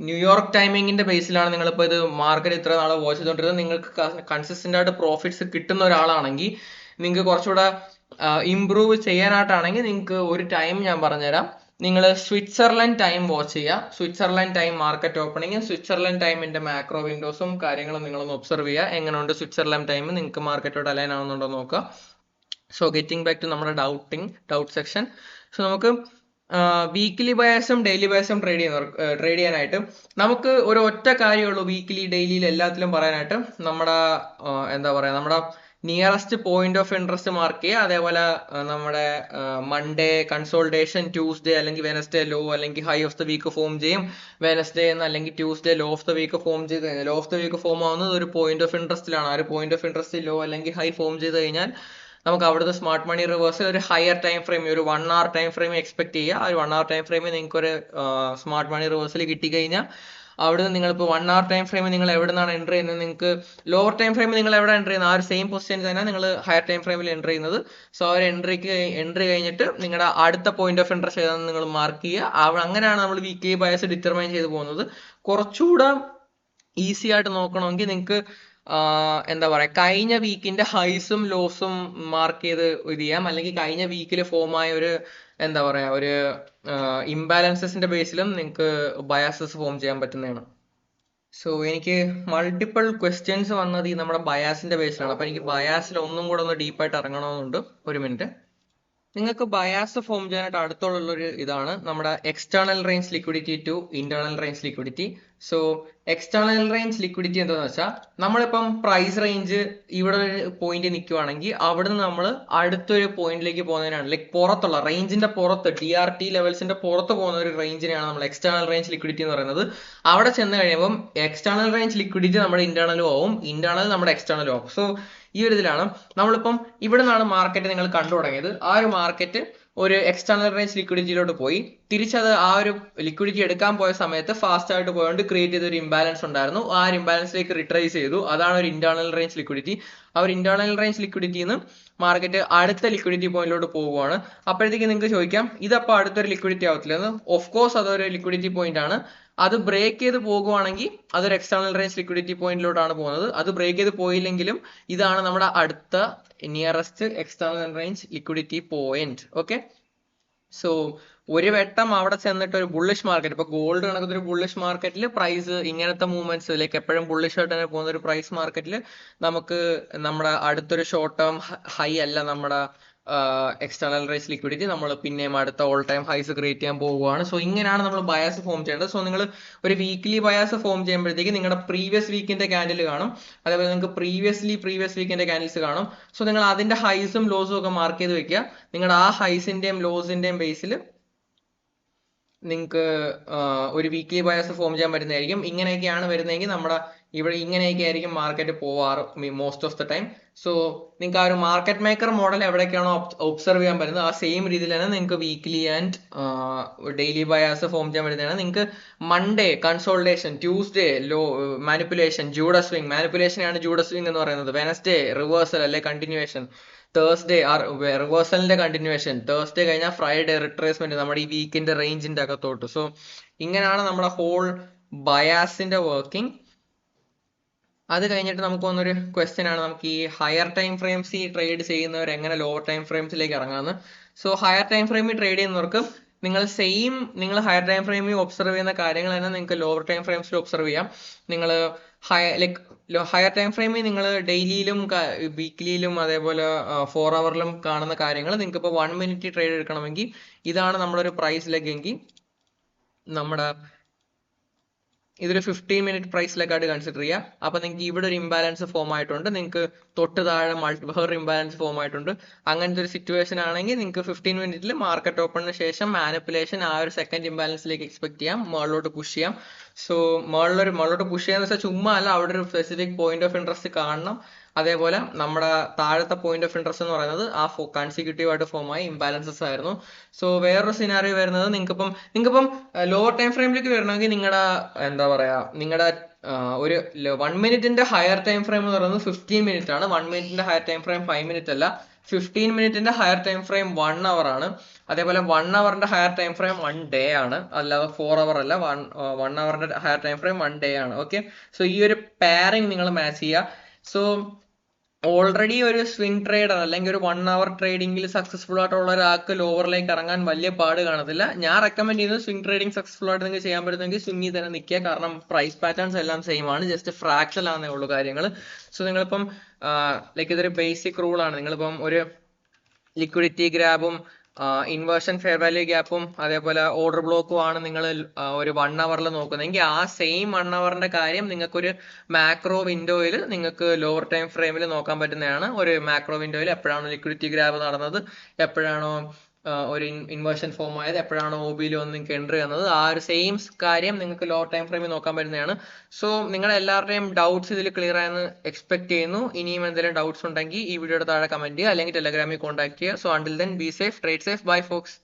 ന്യൂയോർക്ക് ടൈമിങ്ങിന്റെ ബേസിലാണ് നിങ്ങളിപ്പോൾ ഇത് മാർക്കറ്റ് ഇത്ര നാളെ വാച്ച് ചെയ്തുകൊണ്ടിരുന്നത്. നിങ്ങൾക്ക് കൺസിസ്റ്റന്റ് ആയിട്ട് പ്രോഫിറ്റ്സ് കിട്ടുന്ന ഒരാളാണെങ്കിൽ, നിങ്ങൾക്ക് കുറച്ചുകൂടെ ഇംപ്രൂവ് ചെയ്യാനായിട്ടാണെങ്കിൽ നിങ്ങൾക്ക് ഒരു ടൈം ഞാൻ പറഞ്ഞുതരാം. നിങ്ങൾ സ്വിറ്റ്സർലൻഡ് ടൈം വാച്ച് ചെയ്യുക. സ്വിറ്റ്സർലൻഡ് ടൈം മാർക്കറ്റ് ഓപ്പണിങ്ങും സ്വിറ്റ്സർലൻഡ് ടൈമിന്റെ മാക്രോ വിൻഡോസും കാര്യങ്ങളും നിങ്ങളൊന്ന് ഒബ്സർവ് ചെയ്യുക. എങ്ങനെയുണ്ട് സ്വിറ്റ്സർലൻഡ് ടൈം, നിങ്ങൾക്ക് മാർക്കറ്റോട് അലൈൻ ആവുന്നുണ്ടോ നോക്കുക. സോ ഗെറ്റിംഗ് ബാക്ക് ടു നമ്മുടെ ഡൗട്ട് സെക്ഷൻ. സോ നമുക്ക് വീക്ക്ലി ബയാസും ഡെയിലി ബയാസും ട്രേഡ് ചെയ്യാനായിട്ട് നമുക്ക് ഒരു ഒറ്റ കാര്യമുള്ളൂ വീക്ക്ലി ഡെയിലിയിൽ എല്ലാത്തിലും പറയാനായിട്ട്. നമ്മുടെ എന്താ പറയാ, നമ്മുടെ nearest point of interest mark ചെയ്യുക. അതേപോലെ നമ്മുടെ മൺഡേ കൺസോൾട്ടേഷൻ, ട്യൂസ്ഡേ അല്ലെങ്കിൽ വെനസ്ഡേ ലോ അല്ലെങ്കിൽ high of the week form ചെയ്യും. വെനസ്ഡേ അല്ലെങ്കിൽ Tuesday low of the week form ചെയ്ത് കഴിഞ്ഞാൽ, low of the week form ആവുന്നത് ഒരു പോയിന്റ് ഓഫ് ഇൻട്രസ്റ്റിലാണ്. ആ ഒരു പോയിന്റ് ഓഫ് ഇൻട്രസ്റ്റ് ലോ അല്ലെങ്കിൽ ഹൈ ഫോം ചെയ്ത് കഴിഞ്ഞാൽ നമുക്ക് അവിടുത്തെ സ്മാർട്ട് മണി റിവേഴ്സിൽ ഒരു ഹയർ ടൈം ഫ്രെയിം, ഒരു 1 hour ടൈം ഫ്രെയിം എക്സ്പെക്ട് ചെയ്യുക. ആ ഒരു 1 hour ടൈം ഫ്രെയിം നിങ്ങൾക്ക് ഒരു സ്മാർട്ട് മണി റിവേഴ്സിൽ കിട്ടിക്കഴിഞ്ഞാൽ അവിടുന്ന് നിങ്ങളിപ്പോൾ 1 hour ടൈം ഫ്രെയിം നിങ്ങൾ എവിടെ നിന്നാണ് എൻ്റർ ചെയ്യുന്നത്, നിങ്ങൾക്ക് ലോവർ ടൈം ഫ്രെയിം നിങ്ങൾ എവിടെ എൻ്റർ ചെയ്യുന്നത്, ആ ഒരു സെയിം പൊസിഷൻ തന്നെ നിങ്ങൾ ഹയർ ടൈം ഫ്രെയിമിൽ എൻ്റർ ചെയ്യുന്നത്. സോ ആ ഒരു എൻട്രി കഴിഞ്ഞിട്ട് നിങ്ങളുടെ അടുത്ത പോയിന്റ് ഓഫ് ഇൻട്രസ്റ്റ് ഏതാണെന്ന് നിങ്ങൾ മാർക്ക് ചെയ്യുക. അങ്ങനെയാണ് നമ്മൾ വീക്ക്ലി ബയസ് ഡിറ്റർമൈൻ ചെയ്ത് പോകുന്നത്. കുറച്ചുകൂടെ ഈസി ആയിട്ട് നോക്കണമെങ്കിൽ നിങ്ങൾക്ക് എന്താ പറയാ, കഴിഞ്ഞ വീക്കിന്റെ ഹൈസും ലോസും മാർക്ക് ചെയ്ത് ഇത് ചെയ്യാം. അല്ലെങ്കിൽ കഴിഞ്ഞ വീക്കിൽ ഫോം ആയ ഒരു എന്താ പറയാ ഒരു ഇംബാലൻസസിന്റെ ബേസിലും നിങ്ങൾക്ക് ബയാസസ് ഫോം ചെയ്യാൻ പറ്റുന്നതാണ്. സോ എനിക്ക് മൾട്ടിപ്പിൾ ക്വസ്റ്റ്യൻസ് വന്നത് ഈ നമ്മുടെ ബയാസിന്റെ ബേസിലാണ്. അപ്പൊ എനിക്ക് ബയാസിൽ ഒന്നും കൂടെ ഒന്ന് ഡീപ്പായിട്ട് ഇറങ്ങണമെന്നുണ്ട്. ഒരു മിനിറ്റ്. നിങ്ങൾക്ക് ബയാസ് ഫോം ചെയ്യാനായിട്ട് അടുത്തുള്ളൊരു ഇതാണ് നമ്മുടെ external range liquidity to internal range liquidity. So external range liquidity എന്താണെന്ന് വെച്ചാൽ, നമ്മളിപ്പം പ്രൈസ് റേഞ്ച് ഇവിടെ ഒരു പോയിന്റ് നിൽക്കുവാണെങ്കിൽ അവിടുന്ന് നമ്മൾ അടുത്തൊരു പോയിന്റിലേക്ക് പോകുന്നതിനാണ്, ലൈക്ക് പുറത്തുള്ള റേഞ്ചിന്റെ പുറത്ത് DRT ലെവൽസിന്റെ പുറത്ത് പോകുന്ന ഒരു റേഞ്ചിനെയാണ് നമ്മൾ എക്സ്റ്റേണൽ റേഞ്ച് ലിക്വിഡിറ്റി എന്ന് പറയുന്നത്. അവിടെ ചെന്ന് കഴിയുമ്പം എക്സ്റ്റേണൽ റേഞ്ച് ലിക്വിഡിറ്റി നമ്മുടെ ഇന്റേണലും ആവും, ഇന്റേണൽ നമ്മുടെ എക്സ്റ്റേണലും ആവും. സോ ഈ ഒരു ഇതിലാണ് നമ്മളിപ്പം ഇവിടെ നിന്നാണ് മാർക്കറ്റ് നിങ്ങൾ കണ്ടു തുടങ്ങിയത്. ആ ഒരു മാർക്കറ്റ് ഒരു എക്സ്റ്റേണൽ റേഞ്ച് ലിക്വിഡിറ്റിയിലോട്ട് പോയി. തിരിച്ചത് ആ ഒരു ലിക്വിഡിറ്റി എടുക്കാൻ പോയ സമയത്ത് ഫാസ്റ്റ് ആയിട്ട് പോയോണ്ട് ക്രിയേറ്റ് ചെയ്ത ഒരു ഇംബാലൻസ് ഉണ്ടായിരുന്നു. ആ ഒരു ഇംബാലൻസിലേക്ക് റിട്രേസ് ചെയ്തു. അതാണ് ഒരു ഇന്റേണൽ റേഞ്ച് ലിക്വിഡിറ്റി. ആ ഒരു ഇന്റേണൽ റേഞ്ച് ലിക്വിഡിറ്റിന്ന് മാർക്കറ്റ് അടുത്ത ലിക്വിഡിറ്റി പോയിന്റിലോട്ട് പോവുകയാണ്. അപ്പോഴത്തേക്ക് നിങ്ങൾക്ക് ചോദിക്കാം, ഇതപ്പോൾ അടുത്തൊരു ലിക്വിഡിറ്റി ആവത്തില്ലെന്ന്. ഓഫ് കോഴ്സ് അതൊരു ലിക്വിഡിറ്റി പോയിന്റ് ആണ്. അത് ബ്രേക്ക് ചെയ്ത് പോകുവാണെങ്കിൽ അതൊരു എക്സ്റ്റേണൽ റേഞ്ച് ലിക്വിഡിറ്റി പോയിന്റിലോട്ടാണ് പോകുന്നത്. അത് ബ്രേക്ക് ചെയ്ത് പോയില്ലെങ്കിലും ഇതാണ് നമ്മുടെ അടുത്ത nearest external range liquidity point. Okay, so ഒരു വട്ടം അവിടെ ചെന്നിട്ട് ഒരു ബുള്ളിഷ് മാർക്കറ്റ്, ഇപ്പൊ ഗോൾഡ് കണക്കുന്ന ഒരു ബുള്ളിഷ് മാർക്കറ്റിൽ പ്രൈസ് ഇങ്ങനത്തെ മൂവ്മെന്റ്സ് ലൈക്ക് എപ്പോഴും ബുള്ളിഷ് ആയിട്ട് തന്നെ പോകുന്ന ഒരു പ്രൈസ് മാർക്കറ്റിൽ നമുക്ക് നമ്മുടെ അടുത്തൊരു ഷോർട്ട് ടേം ഹൈ അല്ല നമ്മുടെ എക്സ്റ്റേണൽ റേഞ്ച് ലിക്വിഡിറ്റി, നമ്മൾ പിന്നെയും അടുത്ത ഓൾ ടൈം ഹൈസ് ക്രിയേറ്റ് ചെയ്യാൻ പോവുകയാണ്. സോ ഇങ്ങനെയാണ് നമ്മൾ ബയാസ് ഫോം ചെയ്യേണ്ടത്. സോ നിങ്ങൾ ഒരു വീക്ക്ലി ബയാസ് ഫോം ചെയ്യുമ്പോഴത്തേക്ക് നിങ്ങളുടെ പ്രീവിയസ് വീക്കിന്റെ ക്യാൻഡിൽ കാണും, അതേപോലെ നിങ്ങൾക്ക് പ്രീവിയസ് വീക്കിന്റെ ക്യാൻഡിൽസ് കാണും. സോ നിങ്ങൾ അതിന്റെ ഹൈസും ലോസും ഒക്കെ മാർക്ക് ചെയ്ത് വെക്കുക. നിങ്ങളുടെ ആ ഹൈസിന്റെയും ലോസിന്റെയും ബേസിൽ നിങ്ങൾക്ക് ഒരു വീക്ക്ലി ബയാസ് ഫോം ചെയ്യാൻ പറ്റുന്നതായിരിക്കും. ഇങ്ങനെയൊക്കെയാണ് വരുന്നതെങ്കിൽ നമ്മുടെ ഇവിടെ ഇങ്ങനെയൊക്കെ ആയിരിക്കും മാർക്കറ്റ് പോവാറ് most of the time. So നിങ്ങൾക്ക് ആ ഒരു മാർക്കറ്റ് മേക്കർ മോഡൽ എവിടേക്കാണോ ഒബ്സർവ് ചെയ്യാൻ പറ്റുന്നത് ആ സെയിം രീതിയിൽ തന്നെ നിങ്ങൾക്ക് weekly and daily bias form ചെയ്യാൻ പറ്റുന്നതാണ്. നിങ്ങൾക്ക് Monday consolidation, Tuesday low manipulation, Judas swing, മാനിപ്പുലേഷനാണ് ജൂഡസ് സ്വിംഗ് എന്ന് പറയുന്നത്, വെനസ്ഡേ റിവേഴ്സൽ അല്ലെ കണ്ടിന്യൂവേഷൻ, തേഴ്സ്ഡേ റിവേഴ്സലിന്റെ കണ്ടിന്യൂവേഷൻ, തേഴ്സ്ഡേ കഴിഞ്ഞാൽ ഫ്രൈഡേ റിട്രേസ്മെന്റ് നമ്മുടെ ഈ വീക്കിന്റെ റേഞ്ചിന്റെ അകത്തോട്ട്. സോ ഇങ്ങനെയാണ് നമ്മുടെ ഹോൾ ബയാസിന്റെ വർക്കിംഗ്. അത് കഴിഞ്ഞിട്ട് നമുക്ക് വന്നൊരു ക്വസ്റ്റ്യൻ ആണ്, നമുക്ക് ഈ ഹയർ ടൈം ഫ്രെയിംസ് ഈ ട്രേഡ് ചെയ്യുന്നവർ എങ്ങനെ ലോവർ ടൈം ഫ്രെയിംസിലേക്ക് ഇറങ്ങാമെന്ന്. സോ ഹയർ ടൈം ഫ്രെയിമിൽ ട്രേഡ് ചെയ്യുന്നവർക്ക് നിങ്ങൾ ഹയർ ടൈം ഫ്രെയിമിൽ ഒബ്സർവ് ചെയ്യുന്ന കാര്യങ്ങൾ തന്നെ നിങ്ങൾക്ക് ലോവർ ടൈം ഫ്രെയിംസിൽ ഒബ്സർവ് ചെയ്യാം. നിങ്ങൾ ഹയർ ടൈം ഫ്രെയിമിൽ നിങ്ങൾ ഡെയിലിയിലും വീക്ക്ലിയിലും അതേപോലെ 4 അവറിലും കാണുന്ന കാര്യങ്ങൾ നിങ്ങൾക്ക് ഇപ്പോൾ 1 മിനിറ്റ് ട്രേഡ് എടുക്കണമെങ്കിൽ ഇതാണ് നമ്മളൊരു പ്രൈസ് ലെഗ് എങ്കിൽ നമ്മുടെ ഇതൊരു 15 മിനിറ്റ് പ്രൈസ് ലെഗായിട്ട് കൺസിഡർ ചെയ്യാം. അപ്പൊ നിങ്ങൾക്ക് ഇവിടെ ഒരു ഇംബാലൻസ് ഫോം ആയിട്ടുണ്ട്, നിങ്ങൾക്ക് തൊട്ട് താഴെ വേറൊരു ഇംബാലൻസ് ഫോം ആയിട്ടുണ്ട്. അങ്ങനത്തെ ഒരു സിറ്റുവേഷൻ ആണെങ്കിൽ നിങ്ങൾക്ക് 15 മിനിറ്റിൽ മാർക്കറ്റ് ഓപ്പണിന് ശേഷം മാനിപ്പുലേഷൻ ആ ഒരു സെക്കൻഡ് ഇംബാലൻസിലേക്ക് എക്സ്പെക്ട് ചെയ്യാം, മുകളിലോട്ട് പുഷ് ചെയ്യാം. സോ മുകളിലോട്ട് പുഷ് ചെയ്യാന്ന് വെച്ചാൽ ചുമ്മാ അല്ല, അവിടെ ഒരു സ്പെസിഫിക് പോയിന്റ് ഓഫ് ഇൻട്രസ്റ്റ് കാണണം. അതേപോലെ നമ്മുടെ താഴത്തെ പോയിന്റ് ഓഫ് ഇൻട്രസ്റ്റ് എന്ന് പറയുന്നത് ആ കൺസിക്യൂട്ടീവ് ആയിട്ട് ഫോം ആയ ഇംബാലൻസസ് ആയിരുന്നു. സോ വേറൊരു സിനാറിയോ വരുന്നത് നിങ്ങൾക്കിപ്പം ലോവർ ടൈം ഫ്രെയിമിലേക്ക് വരണമെങ്കിൽ നിങ്ങളുടെ എന്താ പറയാ നിങ്ങളുടെ ഒരു 1 മിനിറ്റിന്റെ ഹയർ ടൈം ഫ്രെയിം എന്ന് പറയുന്നത് 15 മിനിറ്റ് ആണ്. 1 മിനിറ്റിന്റെ ഹയർ ടൈം ഫ്രെയിം 5 മിനിറ്റ് അല്ല, 15 മിനിറ്റിന്റെ ഹയർ ടൈം ഫ്രെയിം 1 അവർ ആണ്. അതേപോലെ 1 അവറിന്റെ ഹയർ ടൈം ഫ്രെയിം 1 ഡേ ആണ്, അല്ലാതെ 4 അവർ അല്ല. 1 അവറിന്റെ ഹയർ ടൈം ഫ്രെയിം 1 ഡേ ആണ്. ഓക്കെ, സോ ഈ ഒരു പെയറിംഗ് നിങ്ങൾ മാച്ച് ചെയ്യുക. സോ ഓൾറെഡി ഒരു സ്വിംഗ് ട്രേഡർ അല്ലെങ്കിൽ ഒരു 1 അവർ ട്രേഡിംഗിൽ സക്സസ്ഫുൾ ആയിട്ടുള്ള ഒരാൾക്ക് ലോവറിലേക്ക് ഇറങ്ങാൻ വലിയ പാട് കാണത്തില്ല. ഞാൻ റെക്കമെൻഡ് ചെയ്യുന്നത് സ്വിംഗ് ട്രേഡിംഗ് സക്സസ്ഫുൾ ആയിട്ട് നിങ്ങൾക്ക് ചെയ്യാൻ പറ്റുമെങ്കിൽ സ്വിംഗിൽ തന്നെ നിൽക്കുക. കാരണം പ്രൈസ് പാറ്റേൺസ് എല്ലാം സെയിം ആണ്, ജസ്റ്റ് ഫ്രാക്ഷൻ ആണെന്നേ ഉള്ളൂ കാര്യങ്ങൾ. സോ നിങ്ങളിപ്പം ലൈക്ക് ഇതൊരു ബേസിക് റൂൾ ആണ്. നിങ്ങളിപ്പം ഒരു ലിക്വിഡിറ്റി ഗ്രാബും ഇൻവേർഷൻ ഫെയർ വാല്യൂ ഗ്യാപ്പും അതേപോലെ ഓർഡർ ബ്ലോക്കും ആണ് നിങ്ങൾ ഒരു 1 അവറിൽ നോക്കുന്നതെങ്കിൽ ആ സെയിം 1 അവറിന്റെ കാര്യം നിങ്ങൾക്കൊരു മാക്രോ വിൻഡോയിൽ നിങ്ങൾക്ക് ലോവർ ടൈം ഫ്രെയിമിൽ നോക്കാൻ പറ്റുന്നതാണ്. ഒരു മാക്രോ വിൻഡോയിൽ എപ്പോഴാണോ ലിക്വിഡിറ്റി ഗ്രാബ് നടന്നത്, എപ്പോഴാണോ ഒരു ഇൻവേർഷൻ ഫോം ആയത്, എപ്പോഴാണോ OB വന്ന് നിങ്ങൾക്ക് എൻട്രി വന്നത്, ആ ഒരു സെയിം കാര്യം നിങ്ങൾക്ക് ലോവർ ടൈം ഫ്രെയിമിൽ നോക്കാൻ പറ്റുന്നതാണ്. സോ നിങ്ങളുടെ എല്ലാവരുടെയും ഡൗട്ട്സ് ഇതിൽ ക്ലിയർ ആയെന്ന് എക്സ്പെക്ട് ചെയ്യുന്നു. ഇനിയും എന്തെങ്കിലും ഡൗട്ട്സ് ഉണ്ടെങ്കിൽ ഈ വീഡിയോയുടെ താഴെ കമന്റ് ചെയ്യുക, അല്ലെങ്കിൽ ടെലഗ്രാമിൽ കോൺടാക്ട് ചെയ്യുക. So until then be safe, trade safe, bye Fox.